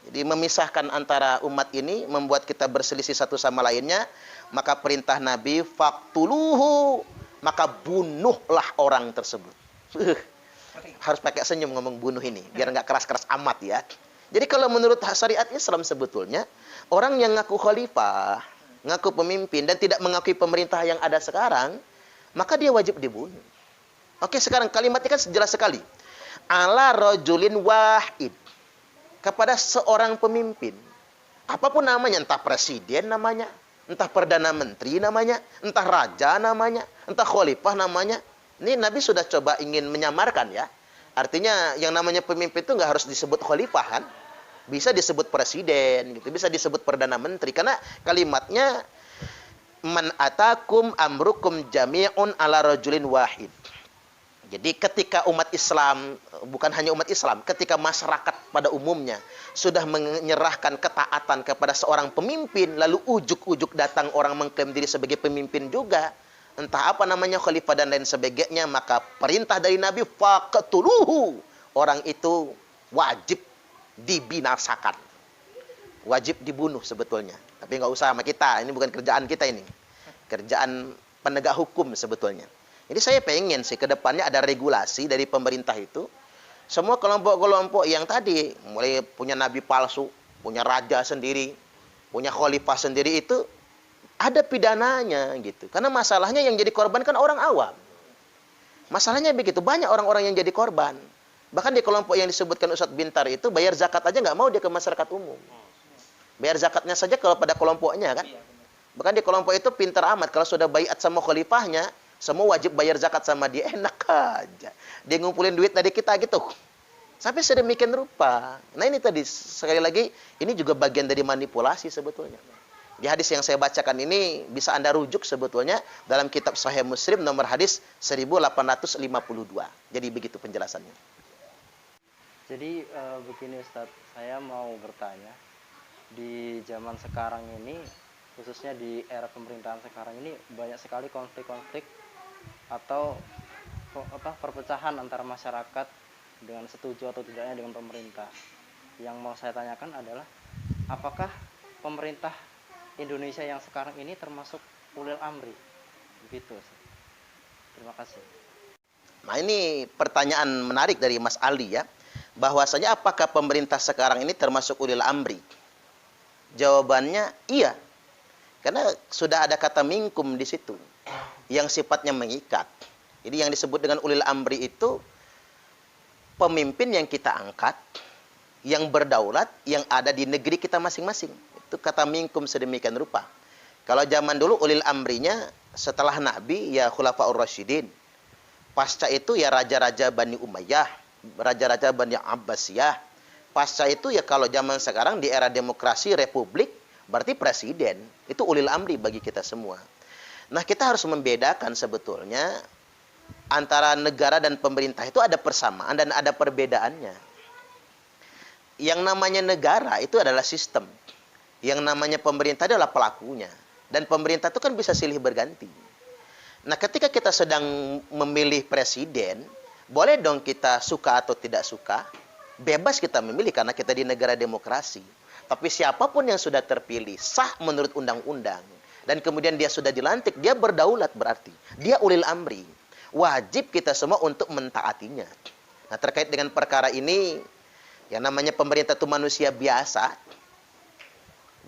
Jadi memisahkan antara umat ini, membuat kita berselisih satu sama lainnya. Maka perintah Nabi, faktuluhu, maka bunuhlah orang tersebut. Harus pakai senyum ngomong bunuh ini, biar nggak keras-keras amat ya. Jadi kalau menurut syariat Islam sebetulnya, orang yang ngaku khalifah, ngaku pemimpin, dan tidak mengakui pemerintah yang ada sekarang, maka dia wajib dibunuh. Oke, sekarang kalimatnya kan jelas sekali. Ala rajulin wahid. Kepada seorang pemimpin. Apapun namanya, entah presiden namanya, entah perdana menteri namanya, entah raja namanya, entah khalifah namanya. Ini Nabi sudah coba ingin menyamarkan ya. Artinya yang namanya pemimpin itu nggak harus disebut khalifah kan. Bisa disebut presiden, gitu. Bisa disebut perdana menteri. Karena kalimatnya, man atakum amrukum jami'un ala rajulin wahid. Jadi ketika umat Islam, bukan hanya umat Islam, ketika masyarakat pada umumnya sudah menyerahkan ketaatan kepada seorang pemimpin, lalu ujuk-ujuk datang orang mengklaim diri sebagai pemimpin juga, entah apa namanya khalifah dan lain sebagainya, maka perintah dari Nabi, faqtuluhu, orang itu wajib dibinasakan, wajib dibunuh sebetulnya. Tapi nggak usah sama kita, ini bukan kerjaan kita ini, kerjaan penegak hukum sebetulnya. Jadi saya pengen sih ke depannya ada regulasi dari pemerintah itu. Semua kelompok-kelompok yang tadi mulai punya nabi palsu, punya raja sendiri, punya khalifah sendiri itu ada pidananya gitu. Karena masalahnya yang jadi korban kan orang awam. Masalahnya begitu, banyak orang-orang yang jadi korban. Bahkan di kelompok yang disebutkan Ustadz Bintar itu bayar zakat aja nggak mau dia ke masyarakat umum. Bayar zakatnya saja kalau pada kelompoknya kan. Bahkan di kelompok itu pintar amat, kalau sudah baiat sama khalifahnya, semua wajib bayar zakat sama dia, enak aja. Dia ngumpulin duit dari kita gitu. Sampai sedemikian rupa. Nah ini tadi, sekali lagi, ini juga bagian dari manipulasi sebetulnya. Di hadis yang saya bacakan ini, bisa Anda rujuk sebetulnya dalam kitab Sahih Muslim nomor hadis 1852. Jadi begitu penjelasannya. Jadi begini Ustadz, saya mau bertanya, di zaman sekarang ini, khususnya di era pemerintahan sekarang ini, banyak sekali konflik-konflik atau perpecahan antara masyarakat dengan setuju atau tidaknya dengan pemerintah. Yang mau saya tanyakan adalah, apakah pemerintah Indonesia yang sekarang ini termasuk ulil amri? Begitu. Terima kasih. Nah, ini pertanyaan menarik dari Mas Ali ya. Bahwasanya apakah pemerintah sekarang ini termasuk ulil amri? Jawabannya iya. Karena sudah ada kata minkum di situ yang sifatnya mengikat. Jadi yang disebut dengan ulil amri itu pemimpin yang kita angkat, yang berdaulat, yang ada di negeri kita masing-masing. Itu kata minkum sedemikian rupa. Kalau zaman dulu ulil amrinya setelah Nabi ya Khulafaur Rasyidin. Pasca itu ya raja-raja Bani Umayyah, raja-raja Bani Abbasiyah. Pasca itu ya kalau zaman sekarang di era demokrasi republik berarti presiden. Itu ulil amri bagi kita semua. Nah, kita harus membedakan sebetulnya antara negara dan pemerintah itu ada persamaan dan ada perbedaannya. Yang namanya negara itu adalah sistem. Yang namanya pemerintah adalah pelakunya. Dan pemerintah itu kan bisa silih berganti. Nah, ketika kita sedang memilih presiden, boleh dong kita suka atau tidak suka. Bebas kita memilih karena kita di negara demokrasi. Tapi siapapun yang sudah terpilih, sah menurut undang-undang. Dan kemudian dia sudah dilantik, dia berdaulat berarti. Dia ulil amri. Wajib kita semua untuk mentaatinya. Nah, terkait dengan perkara ini, yang namanya pemerintah itu manusia biasa.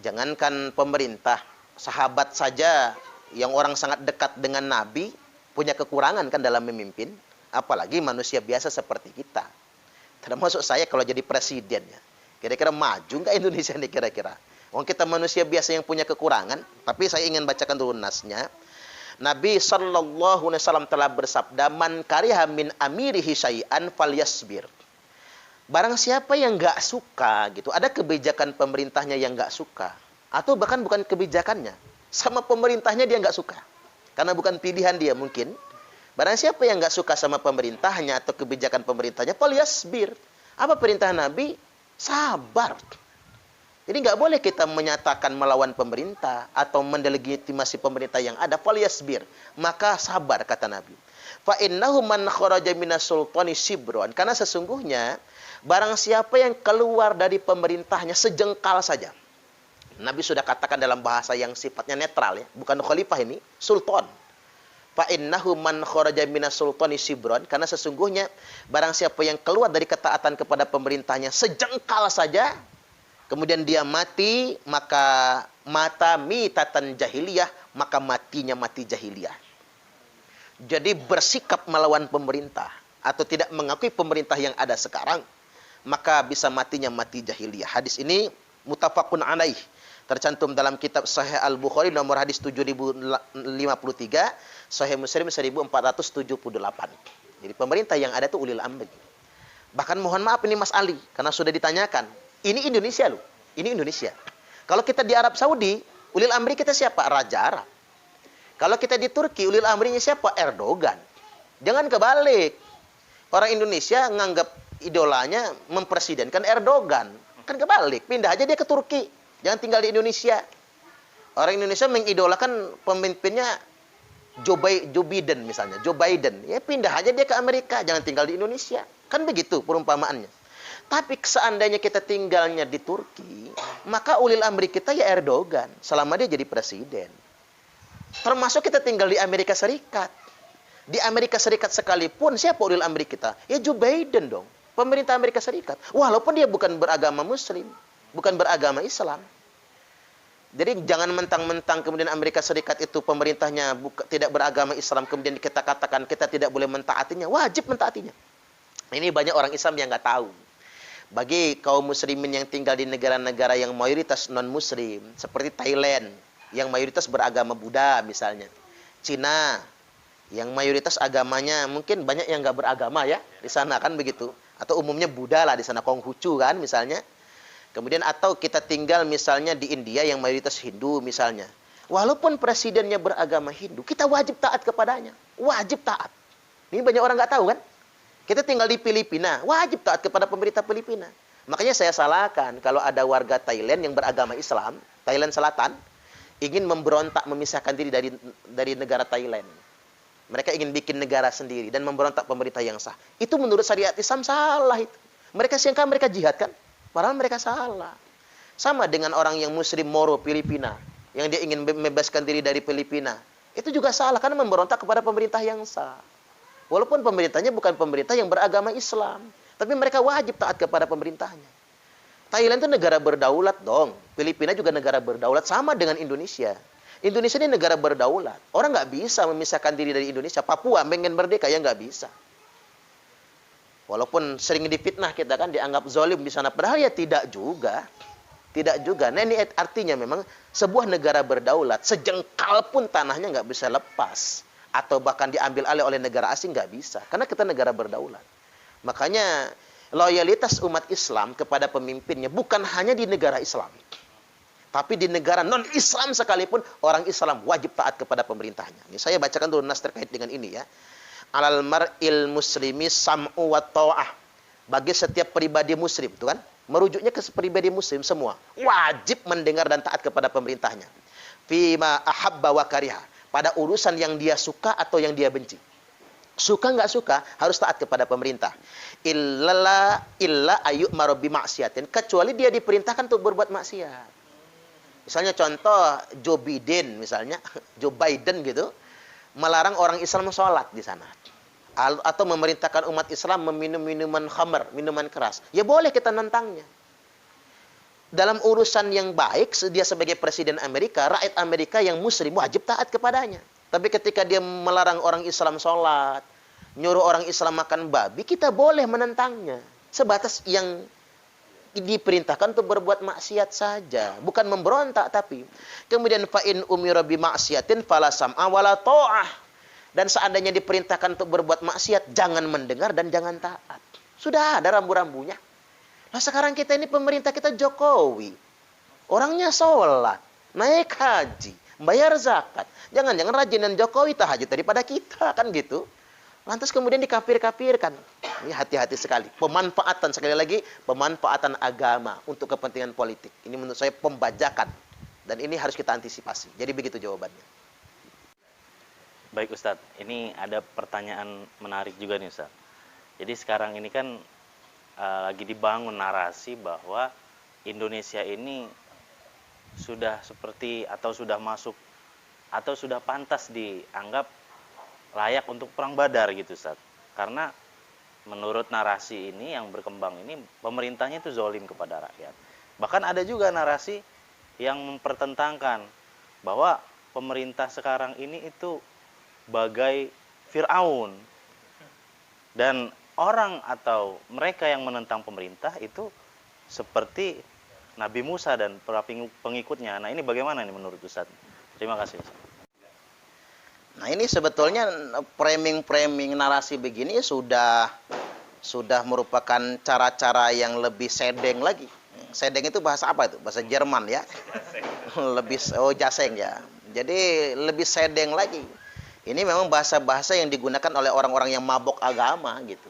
Jangankan pemerintah, sahabat saja yang orang sangat dekat dengan Nabi punya kekurangan kan dalam memimpin, apalagi manusia biasa seperti kita. Termasuk saya kalau jadi presiden ya. Kira-kira maju nggak Indonesia nih kira-kira? Wong kita manusia biasa yang punya kekurangan, tapi saya ingin bacakan dulu nasnya. Nabi sallallahu alaihi wasallam telah bersabda, "Man kariha min amirihi syai'an falyasbir." Barang siapa yang nggak suka gitu, ada kebijakan pemerintahnya yang nggak suka, atau bahkan bukan kebijakannya, sama pemerintahnya dia nggak suka, karena bukan pilihan dia mungkin. Barang siapa yang nggak suka sama pemerintahnya atau kebijakan pemerintahnya, falyasbir. Apa perintah Nabi? Sabar. Jadi nggak boleh kita menyatakan melawan pemerintah atau mendelegitimasi pemerintah yang ada, falyasbir. Maka sabar kata Nabi. Fa innahu man kharaja minas sultani shibron, karena sesungguhnya barang siapa yang keluar dari pemerintahnya sejengkal saja. Nabi sudah katakan dalam bahasa yang sifatnya netral ya, bukan khalifah ini, sultan. Fa innahu man kharaja minas sultani shibron, karena sesungguhnya barang siapa yang keluar dari ketaatan kepada pemerintahnya sejengkal saja, kemudian dia mati, maka mata mitatan jahiliyah, maka matinya mati jahiliyah. Jadi bersikap melawan pemerintah atau tidak mengakui pemerintah yang ada sekarang, maka bisa matinya mati jahiliyah. Hadis ini muttafaqun alaih, tercantum dalam kitab Sahih Al-Bukhari nomor hadis 7053, Sahih Muslim 1478. Jadi pemerintah yang ada itu ulil amri. Bahkan mohon maaf ini Mas Ali, karena sudah ditanyakan. Ini Indonesia loh. Ini Indonesia. Kalau kita di Arab Saudi, ulil amri kita siapa? Raja Arab. Kalau kita di Turki, ulil amrinya siapa? Erdogan. Jangan kebalik. Orang Indonesia nganggap idolanya mempresidenkan Erdogan. Kan kebalik. Pindah aja dia ke Turki. Jangan tinggal di Indonesia. Orang Indonesia mengidolakan pemimpinnya Joe Biden misalnya. Joe Biden. Ya pindah aja dia ke Amerika. Jangan tinggal di Indonesia. Kan begitu perumpamaannya. Tapi seandainya kita tinggalnya di Turki, maka ulil amri kita ya Erdogan. Selama dia jadi presiden. Termasuk kita tinggal di Amerika Serikat. Di Amerika Serikat sekalipun, siapa ulil amri kita? Ya Joe Biden dong. Pemerintah Amerika Serikat. Walaupun dia bukan beragama Muslim. Bukan beragama Islam. Jadi jangan mentang-mentang kemudian Amerika Serikat itu pemerintahnya tidak beragama Islam, kemudian kita katakan kita tidak boleh mentaatinya. Wajib mentaatinya. Ini banyak orang Islam yang nggak tahu. Bagi kaum muslimin yang tinggal di negara-negara yang mayoritas non-muslim, seperti Thailand, yang mayoritas beragama Buddha misalnya. Cina, yang mayoritas agamanya mungkin banyak yang nggak beragama ya, di sana kan begitu. Atau umumnya Buddha lah di sana, Konghucu kan misalnya. Kemudian atau kita tinggal misalnya di India yang mayoritas Hindu misalnya. Walaupun presidennya beragama Hindu, kita wajib taat kepadanya. Wajib taat. Ini banyak orang nggak tahu kan? Kita tinggal di Filipina, wajib taat kepada pemerintah Filipina. Makanya saya salahkan kalau ada warga Thailand yang beragama Islam, Thailand Selatan, ingin memberontak memisahkan diri dari negara Thailand. Mereka ingin bikin negara sendiri dan memberontak pemerintah yang sah. Itu menurut syariat Islam salah itu. Mereka sangka mereka jihad kan? Padahal mereka salah. Sama dengan orang yang Muslim Moro Filipina, yang dia ingin membebaskan diri dari Filipina. Itu juga salah karena memberontak kepada pemerintah yang sah. Walaupun pemerintahnya bukan pemerintah yang beragama Islam, tapi mereka wajib taat kepada pemerintahnya. Thailand itu negara berdaulat dong. Filipina juga negara berdaulat sama dengan Indonesia. Indonesia ini negara berdaulat. Orang nggak bisa memisahkan diri dari Indonesia. Papua pengen merdeka, ya nggak bisa. Walaupun sering difitnah kita kan, dianggap zalim di sana. Padahal ya tidak juga. Tidak juga. Nah ini artinya memang sebuah negara berdaulat, sejengkal pun tanahnya nggak bisa lepas. Atau bahkan diambil alih oleh negara asing, nggak bisa. Karena kita negara berdaulat. Makanya loyalitas umat Islam kepada pemimpinnya bukan hanya di negara Islam. Tapi di negara non-Islam sekalipun, orang Islam wajib taat kepada pemerintahnya. Ini saya bacakan dulu nas terkait dengan ini ya. Alal mar'il muslimi sam'u wa ta'ah. Bagi setiap pribadi muslim, itu kan? Merujuknya ke pribadi muslim semua. Wajib mendengar dan taat kepada pemerintahnya. Fima ahabba wa kariha. Pada urusan yang dia suka atau yang dia benci. Suka nggak suka, harus taat kepada pemerintah. Illa ayyu'maru bi maksiatin. Kecuali dia diperintahkan untuk berbuat maksiat. Misalnya contoh Joe Biden misalnya, Joe Biden gitu, melarang orang Islam sholat di sana. Atau memerintahkan umat Islam meminum minuman khamr, minuman keras. Ya boleh kita nentangnya. Dalam urusan yang baik, dia sebagai presiden Amerika, rakyat Amerika yang muslim wajib taat kepadanya. Tapi ketika dia melarang orang Islam sholat, nyuruh orang Islam makan babi, kita boleh menentangnya. Sebatas yang diperintahkan untuk berbuat maksiat saja, bukan memberontak. Tapi kemudian fa'in umira bi maksiatin fala sam'a wala ta'ah. Dan seandainya diperintahkan untuk berbuat maksiat, jangan mendengar dan jangan taat. Sudah ada rambu-rambunya. Nah sekarang kita ini pemerintah kita Jokowi, orangnya sholat, naik haji, bayar zakat. Jangan-jangan rajinan Jokowi tahajud daripada kita, kan gitu. Lantas kemudian dikafir-kafirkan. Ini hati-hati sekali. Pemanfaatan, sekali lagi, pemanfaatan agama untuk kepentingan politik. Ini menurut saya pembajakan. Dan ini harus kita antisipasi. Jadi begitu jawabannya. Baik Ustadz, ini ada pertanyaan menarik juga nih Ustadz. Jadi sekarang ini kan lagi dibangun narasi bahwa Indonesia ini sudah seperti atau sudah masuk atau sudah pantas dianggap layak untuk perang Badar gitu Ustaz. Karena menurut narasi ini yang berkembang ini, pemerintahnya itu zalim kepada rakyat. Bahkan ada juga narasi yang mempertentangkan bahwa pemerintah sekarang ini itu bagai Fir'aun. Dan orang atau mereka yang menentang pemerintah itu seperti Nabi Musa dan para pengikutnya. Nah ini bagaimana nih menurut Ustaz? Terima kasih Ustaz. Nah ini sebetulnya framing narasi begini sudah merupakan cara-cara yang lebih sedeng lagi. Sedeng itu bahasa apa itu? Bahasa Jerman ya. Jaseng ya. Jadi lebih sedeng lagi. Ini memang bahasa-bahasa yang digunakan oleh orang-orang yang mabok agama gitu.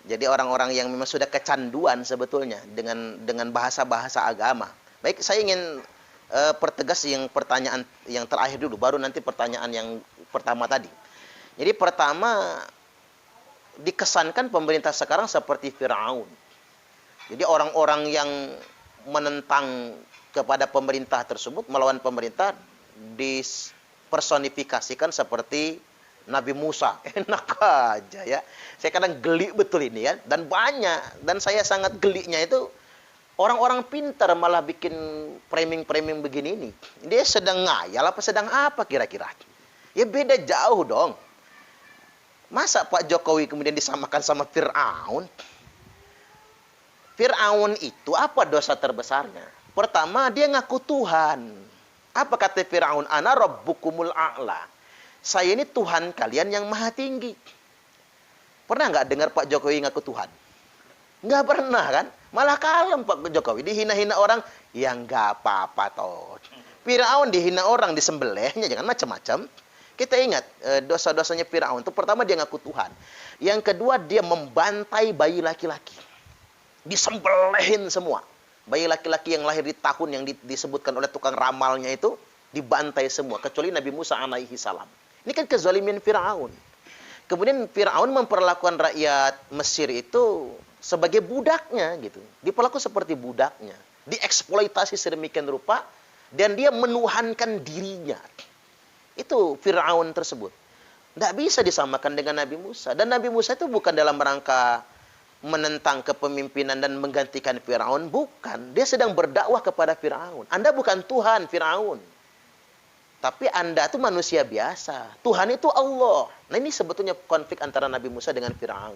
Jadi orang-orang yang memang sudah kecanduan sebetulnya dengan bahasa-bahasa agama. Baik, saya ingin pertegas yang pertanyaan yang terakhir dulu, baru nanti pertanyaan yang pertama tadi. Jadi pertama, dikesankan pemerintah sekarang seperti Fir'aun. Jadi orang-orang yang menentang kepada pemerintah tersebut, melawan pemerintah, dipersonifikasikan seperti Nabi Musa. Enak aja ya. Saya kadang geli betul ini ya. Dan banyak. Dan saya sangat geliknya itu orang-orang pintar malah bikin framing-framing begini ini. Dia sedang ngayal apa sedang apa kira-kira? Ya beda jauh dong. Masa Pak Jokowi kemudian disamakan sama Fir'aun? Fir'aun itu apa dosa terbesarnya? Pertama, dia ngaku Tuhan. Apa kata Fir'aun? Ana rabbukumul a'la. Saya ini Tuhan kalian yang maha tinggi. Pernah nggak dengar Pak Jokowi ngaku Tuhan? Nggak pernah kan? Malah kalem Pak Jokowi. Dihina-hina orang, ya nggak apa-apa toh. Fir'aun dihina orang, disembelihnya, jangan macam-macam. Kita ingat dosa-dosanya Firaun itu pertama dia ngaku Tuhan. Yang kedua dia membantai bayi laki-laki. Disembelihin semua. Bayi laki-laki yang lahir di tahun yang disebutkan oleh tukang ramalnya itu dibantai semua kecuali Nabi Musa alaihi salam. Ini kan kezaliman Firaun. Kemudian Firaun memperlakukan rakyat Mesir itu sebagai budaknya gitu. Diperlakukan seperti budaknya, dieksploitasi sedemikian rupa dan dia menuhankan dirinya. Itu Firaun tersebut. Tidak bisa disamakan dengan Nabi Musa. Dan Nabi Musa itu bukan dalam rangka menentang kepemimpinan dan menggantikan Firaun, bukan. Dia sedang berdakwah kepada Firaun. Anda bukan Tuhan Firaun. Tapi Anda itu manusia biasa. Tuhan itu Allah. Nah ini sebetulnya konflik antara Nabi Musa dengan Firaun.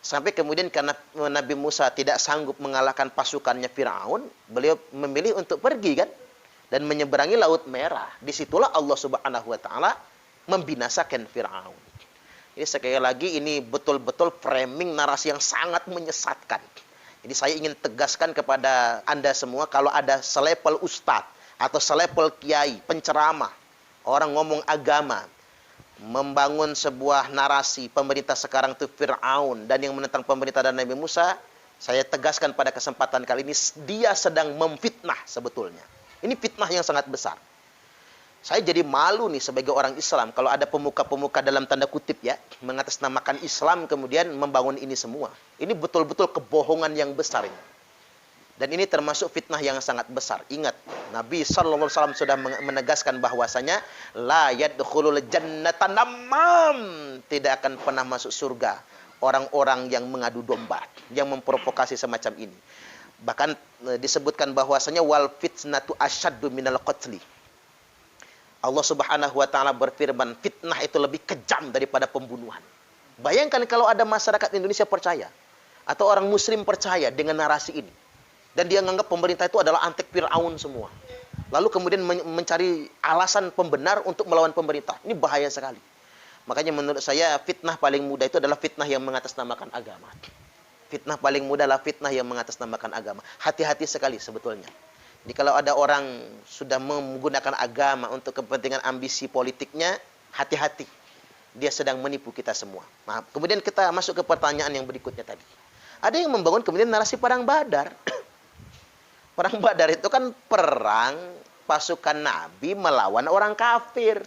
Sampai kemudian karena Nabi Musa tidak sanggup mengalahkan pasukannya Firaun, beliau memilih untuk pergi kan dan menyeberangi Laut Merah. Disitulah Allah Subhanahu wa taala membinasakan Firaun. Jadi sekali lagi ini betul-betul framing narasi yang sangat menyesatkan. Jadi saya ingin tegaskan kepada Anda semua kalau ada selepel ustadz atau selepel kiai, penceramah, orang ngomong agama, membangun sebuah narasi pemerintah sekarang itu Fir'aun dan yang menentang pemerintah dan Nabi Musa, saya tegaskan pada kesempatan kali ini dia sedang memfitnah sebetulnya. Ini fitnah yang sangat besar. Saya jadi malu nih sebagai orang Islam kalau ada pemuka-pemuka dalam tanda kutip ya mengatasnamakan Islam kemudian membangun ini semua. Ini betul-betul kebohongan yang besar ini. Dan ini termasuk fitnah yang sangat besar. Ingat, Nabi SAW sudah menegaskan bahwasanya la yadkhulul jannata namam, tidak akan pernah masuk surga orang-orang yang mengadu domba, yang memprovokasi semacam ini. Bahkan disebutkan bahwasanya wal fitnatu asyaddu minal qatli. Allah Subhanahu wa taala berfirman, fitnah itu lebih kejam daripada pembunuhan. Bayangkan kalau ada masyarakat Indonesia percaya atau orang muslim percaya dengan narasi ini. Dan dia menganggap pemerintah itu adalah antek Fir'aun semua. Lalu kemudian mencari alasan pembenar untuk melawan pemerintah. Ini bahaya sekali. Makanya menurut saya fitnah paling mudah itu adalah fitnah yang mengatasnamakan agama. Fitnah paling mudah adalah fitnah yang mengatasnamakan agama. Hati-hati sekali sebetulnya. Jadi kalau ada orang sudah menggunakan agama untuk kepentingan ambisi politiknya, hati-hati. Dia sedang menipu kita semua. Nah, kemudian kita masuk ke pertanyaan yang berikutnya tadi. Ada yang membangun kemudian narasi perang Badar. Perang Badar itu kan perang pasukan Nabi melawan orang kafir.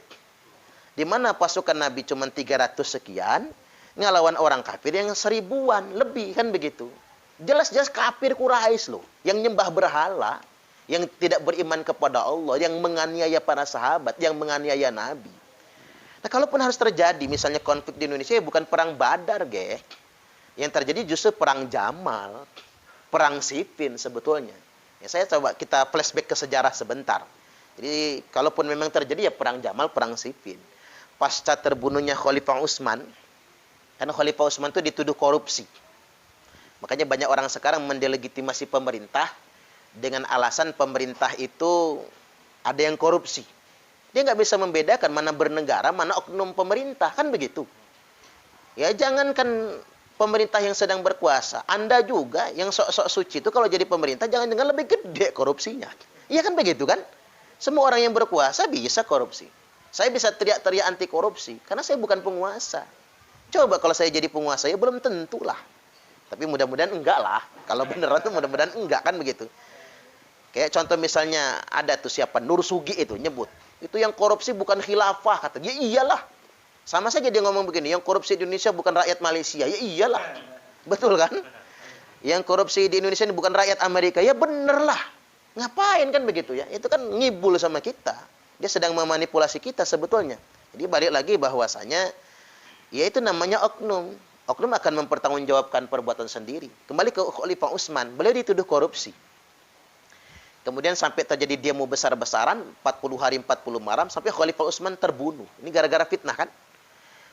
Di mana pasukan Nabi cuma 300 sekian, ngelawan orang kafir yang 1000-an lebih kan begitu. Jelas-jelas kafir Quraisy loh, yang nyembah berhala, yang tidak beriman kepada Allah, yang menganiaya para sahabat, yang menganiaya Nabi. Nah, kalaupun harus terjadi misalnya konflik di Indonesia ya bukan perang Badar, gek. Yang terjadi justru perang Jamal, perang Siffin sebetulnya. Ya, saya coba kita flashback ke sejarah sebentar. Jadi, kalaupun memang terjadi ya perang Jamal, perang Siffin. Pasca terbunuhnya Khalifah Utsman, karena Khalifah Utsman itu dituduh korupsi. Makanya banyak orang sekarang mendelegitimasi pemerintah dengan alasan pemerintah itu ada yang korupsi. Dia nggak bisa membedakan mana bernegara, mana oknum pemerintah, kan begitu. Ya jangankan pemerintah yang sedang berkuasa, Anda juga yang sok-sok suci itu kalau jadi pemerintah jangan-jangan lebih gede korupsinya. Iya kan begitu kan? Semua orang yang berkuasa bisa korupsi. Saya bisa teriak-teriak anti korupsi karena saya bukan penguasa. Coba kalau saya jadi penguasa ya belum tentulah. Tapi mudah-mudahan enggak lah. Kalau beneran tuh mudah-mudahan enggak kan begitu. Kayak contoh misalnya ada tuh siapa Nur Sugi itu nyebut, itu yang korupsi bukan khilafah kata. Ya iyalah. Sama saja dia ngomong begini, yang korupsi di Indonesia bukan rakyat Malaysia. Ya iyalah. Betul kan? Yang korupsi di Indonesia ini bukan rakyat Amerika. Ya bener lah. Ngapain kan begitu ya? Itu kan ngibul sama kita. Dia sedang memanipulasi kita sebetulnya. Jadi balik lagi bahwasanya ya itu namanya oknum. Oknum akan mempertanggungjawabkan perbuatan sendiri. Kembali ke Khalifah Utsman, beliau dituduh korupsi. Kemudian sampai terjadi demo besar-besaran, 40 hari 40 malam, sampai Khalifah Utsman terbunuh. Ini gara-gara fitnah kan?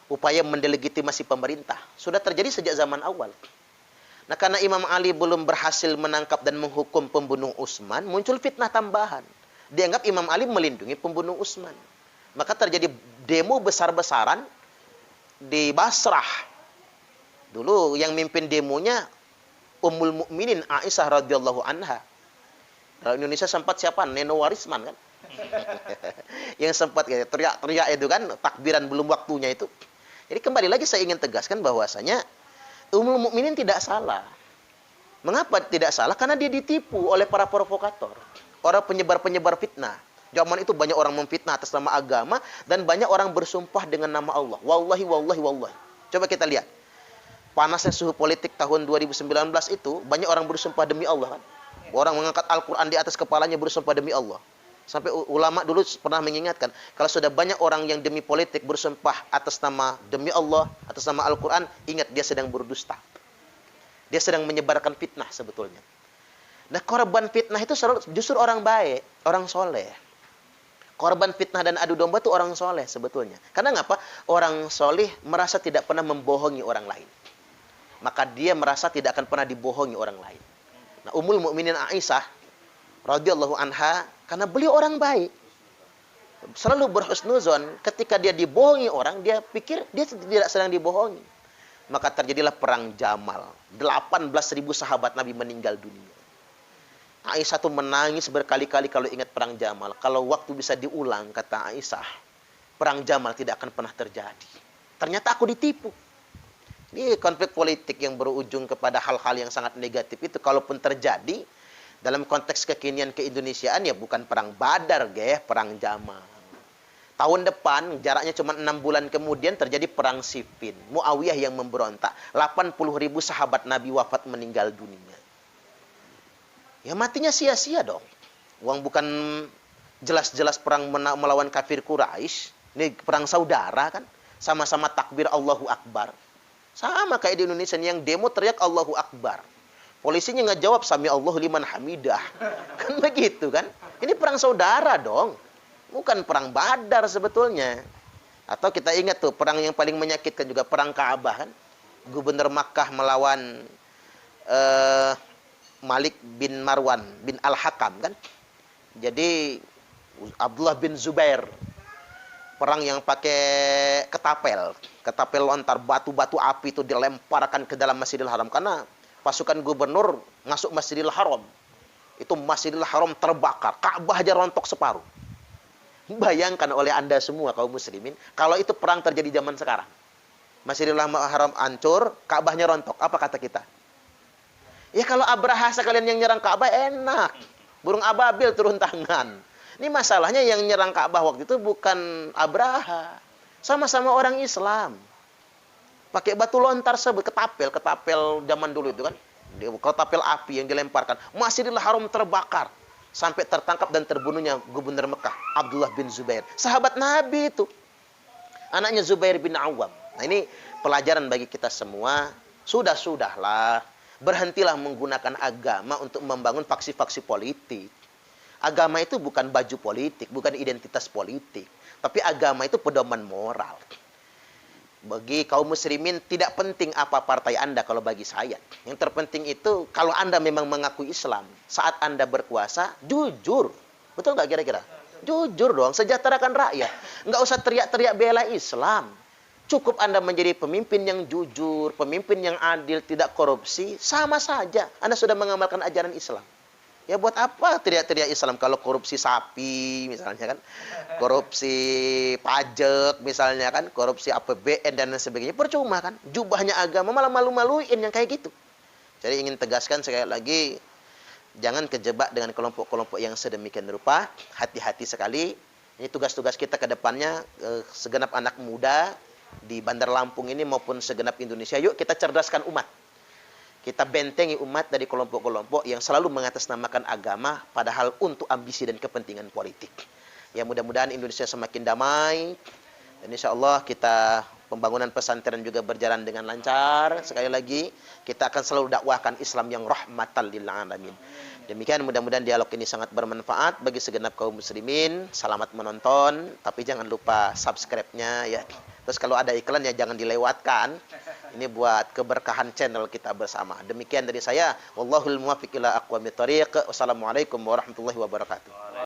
Upaya mendelegitimasi pemerintah. Sudah terjadi sejak zaman awal. Nah, karena Imam Ali belum berhasil menangkap dan menghukum pembunuh Utsman, muncul fitnah tambahan. Dianggap Imam Ali melindungi pembunuh Utsman. Maka terjadi demo besar-besaran di Basrah. Dulu yang mimpin demonya Ummul Mukminin Aisyah radhiyallahu anha. Kalau Indonesia sempat siapa? Neno Warisman kan? yang sempat teriak-teriak itu kan, takbiran belum waktunya itu. Jadi kembali lagi saya ingin tegaskan bahwasanya Ummul Mukminin tidak salah. Mengapa tidak salah? Karena dia ditipu oleh para provokator, orang penyebar-penyebar fitnah. Zaman itu banyak orang memfitnah atas nama agama dan banyak orang bersumpah dengan nama Allah. Wallahi, wallahi, wallahi. Coba kita lihat. Panasnya suhu politik tahun 2019 itu banyak orang bersumpah demi Allah kan. Orang mengangkat Al-Quran di atas kepalanya bersumpah demi Allah. Sampai ulama dulu pernah mengingatkan, kalau sudah banyak orang yang demi politik bersumpah atas nama demi Allah, atas nama Al-Quran, ingat dia sedang berdusta. Dia sedang menyebarkan fitnah sebetulnya. Nah, korban fitnah itu justru orang baik, orang soleh. Korban fitnah dan adu domba itu orang soleh sebetulnya. Karena ngapa? Orang soleh merasa tidak pernah membohongi orang lain. Maka dia merasa tidak akan pernah dibohongi orang lain. Nah, Ummul Mukminin Aisyah radhiyallahu anha, karena beliau orang baik, selalu berhusnuzon. Ketika dia dibohongi orang, dia pikir dia tidak sedang dibohongi. Maka terjadilah perang Jamal. 18.000 sahabat Nabi meninggal dunia. Aisyah tuh menangis berkali-kali kalau ingat perang Jamal. Kalau waktu bisa diulang, kata Aisyah, perang Jamal tidak akan pernah terjadi. Ternyata aku ditipu. Ini konflik politik yang berujung kepada hal-hal yang sangat negatif itu, kalaupun terjadi dalam konteks kekinian keindonesiaan, ya bukan perang Badar, perang Jamal. Tahun depan, jaraknya cuma 6 bulan kemudian, terjadi perang Siffin. Muawiyah yang memberontak. 80.000 sahabat Nabi wafat meninggal dunia. Ya matinya sia-sia dong. Uang bukan jelas-jelas perang melawan kafir Quraisy. Ini perang saudara kan. Sama-sama takbir Allahu Akbar. Sama kayak di Indonesia yang demo teriak Allahu Akbar. Polisinya ngejawab sami Allahu liman hamidah. Kan begitu kan. Ini perang saudara dong. Bukan perang Badar sebetulnya. Atau kita ingat tuh perang yang paling menyakitkan juga, perang Ka'bah kan. Gubernur Makkah melawan Malik bin Marwan bin Al-Hakam kan. Jadi Abdullah bin Zubair, perang yang pakai ketapel lontar, batu-batu api itu dilemparkan ke dalam Masjidil Haram. Karena pasukan gubernur masuk Masjidil Haram, itu Masjidil Haram terbakar, Ka'bah aja rontok separuh. Bayangkan oleh Anda semua kaum muslimin, kalau itu perang terjadi zaman sekarang, Masjidil Haram hancur, Ka'bahnya rontok, apa kata kita? Ya kalau Abraha sekalian yang nyerang Ka'bah enak. Burung ababil turun tangan. Ini masalahnya yang nyerang Ka'bah waktu itu bukan Abraha. Sama-sama orang Islam. Pakai batu lontar ketapel zaman dulu itu kan. Ketapel api yang dilemparkan. Masjidil Haram terbakar. Sampai tertangkap dan terbunuhnya gubernur Mekah, Abdullah bin Zubair. Sahabat Nabi itu. Anaknya Zubair bin Awam. Nah ini pelajaran bagi kita semua. Sudahlah. Berhentilah menggunakan agama untuk membangun faksi-faksi politik. Agama itu bukan baju politik, bukan identitas politik. Tapi agama itu pedoman moral. Bagi kaum muslimin tidak penting apa partai Anda kalau bagi saya. Yang terpenting itu kalau Anda memang mengaku Islam, saat Anda berkuasa, jujur. Betul nggak kira-kira? Jujur dong, sejahterakan rakyat. Nggak usah teriak-teriak bela Islam. Cukup Anda menjadi pemimpin yang jujur, pemimpin yang adil, tidak korupsi, sama saja. Anda sudah mengamalkan ajaran Islam. Ya buat apa teriak-teriak Islam kalau korupsi sapi misalnya kan, korupsi pajak misalnya kan, korupsi APBN dan lain sebagainya. Percuma kan, jubahnya agama malah malu-maluin yang kayak gitu. Jadi ingin tegaskan sekali lagi, jangan kejebak dengan kelompok-kelompok yang sedemikian rupa. Hati-hati sekali. Ini tugas-tugas kita ke depannya, segenap anak muda di Bandar Lampung ini maupun segenap Indonesia, yuk kita cerdaskan umat. Kita bentengi umat dari kelompok-kelompok yang selalu mengatasnamakan agama padahal untuk ambisi dan kepentingan politik. Ya mudah-mudahan Indonesia semakin damai dan insya Allah kita pembangunan pesantren juga berjalan dengan lancar. Sekali lagi kita akan selalu dakwahkan Islam yang rahmatan lil alamin. Demikian mudah-mudahan dialog ini sangat bermanfaat bagi segenap kaum muslimin. Selamat menonton, tapi jangan lupa subscribe-nya ya. Terus kalau ada iklan ya jangan dilewatkan. Ini buat keberkahan channel kita bersama. Demikian dari saya. Wallahul muwaffiq ila aqwamit thoriq. Wassalamualaikum warahmatullahi wabarakatuh.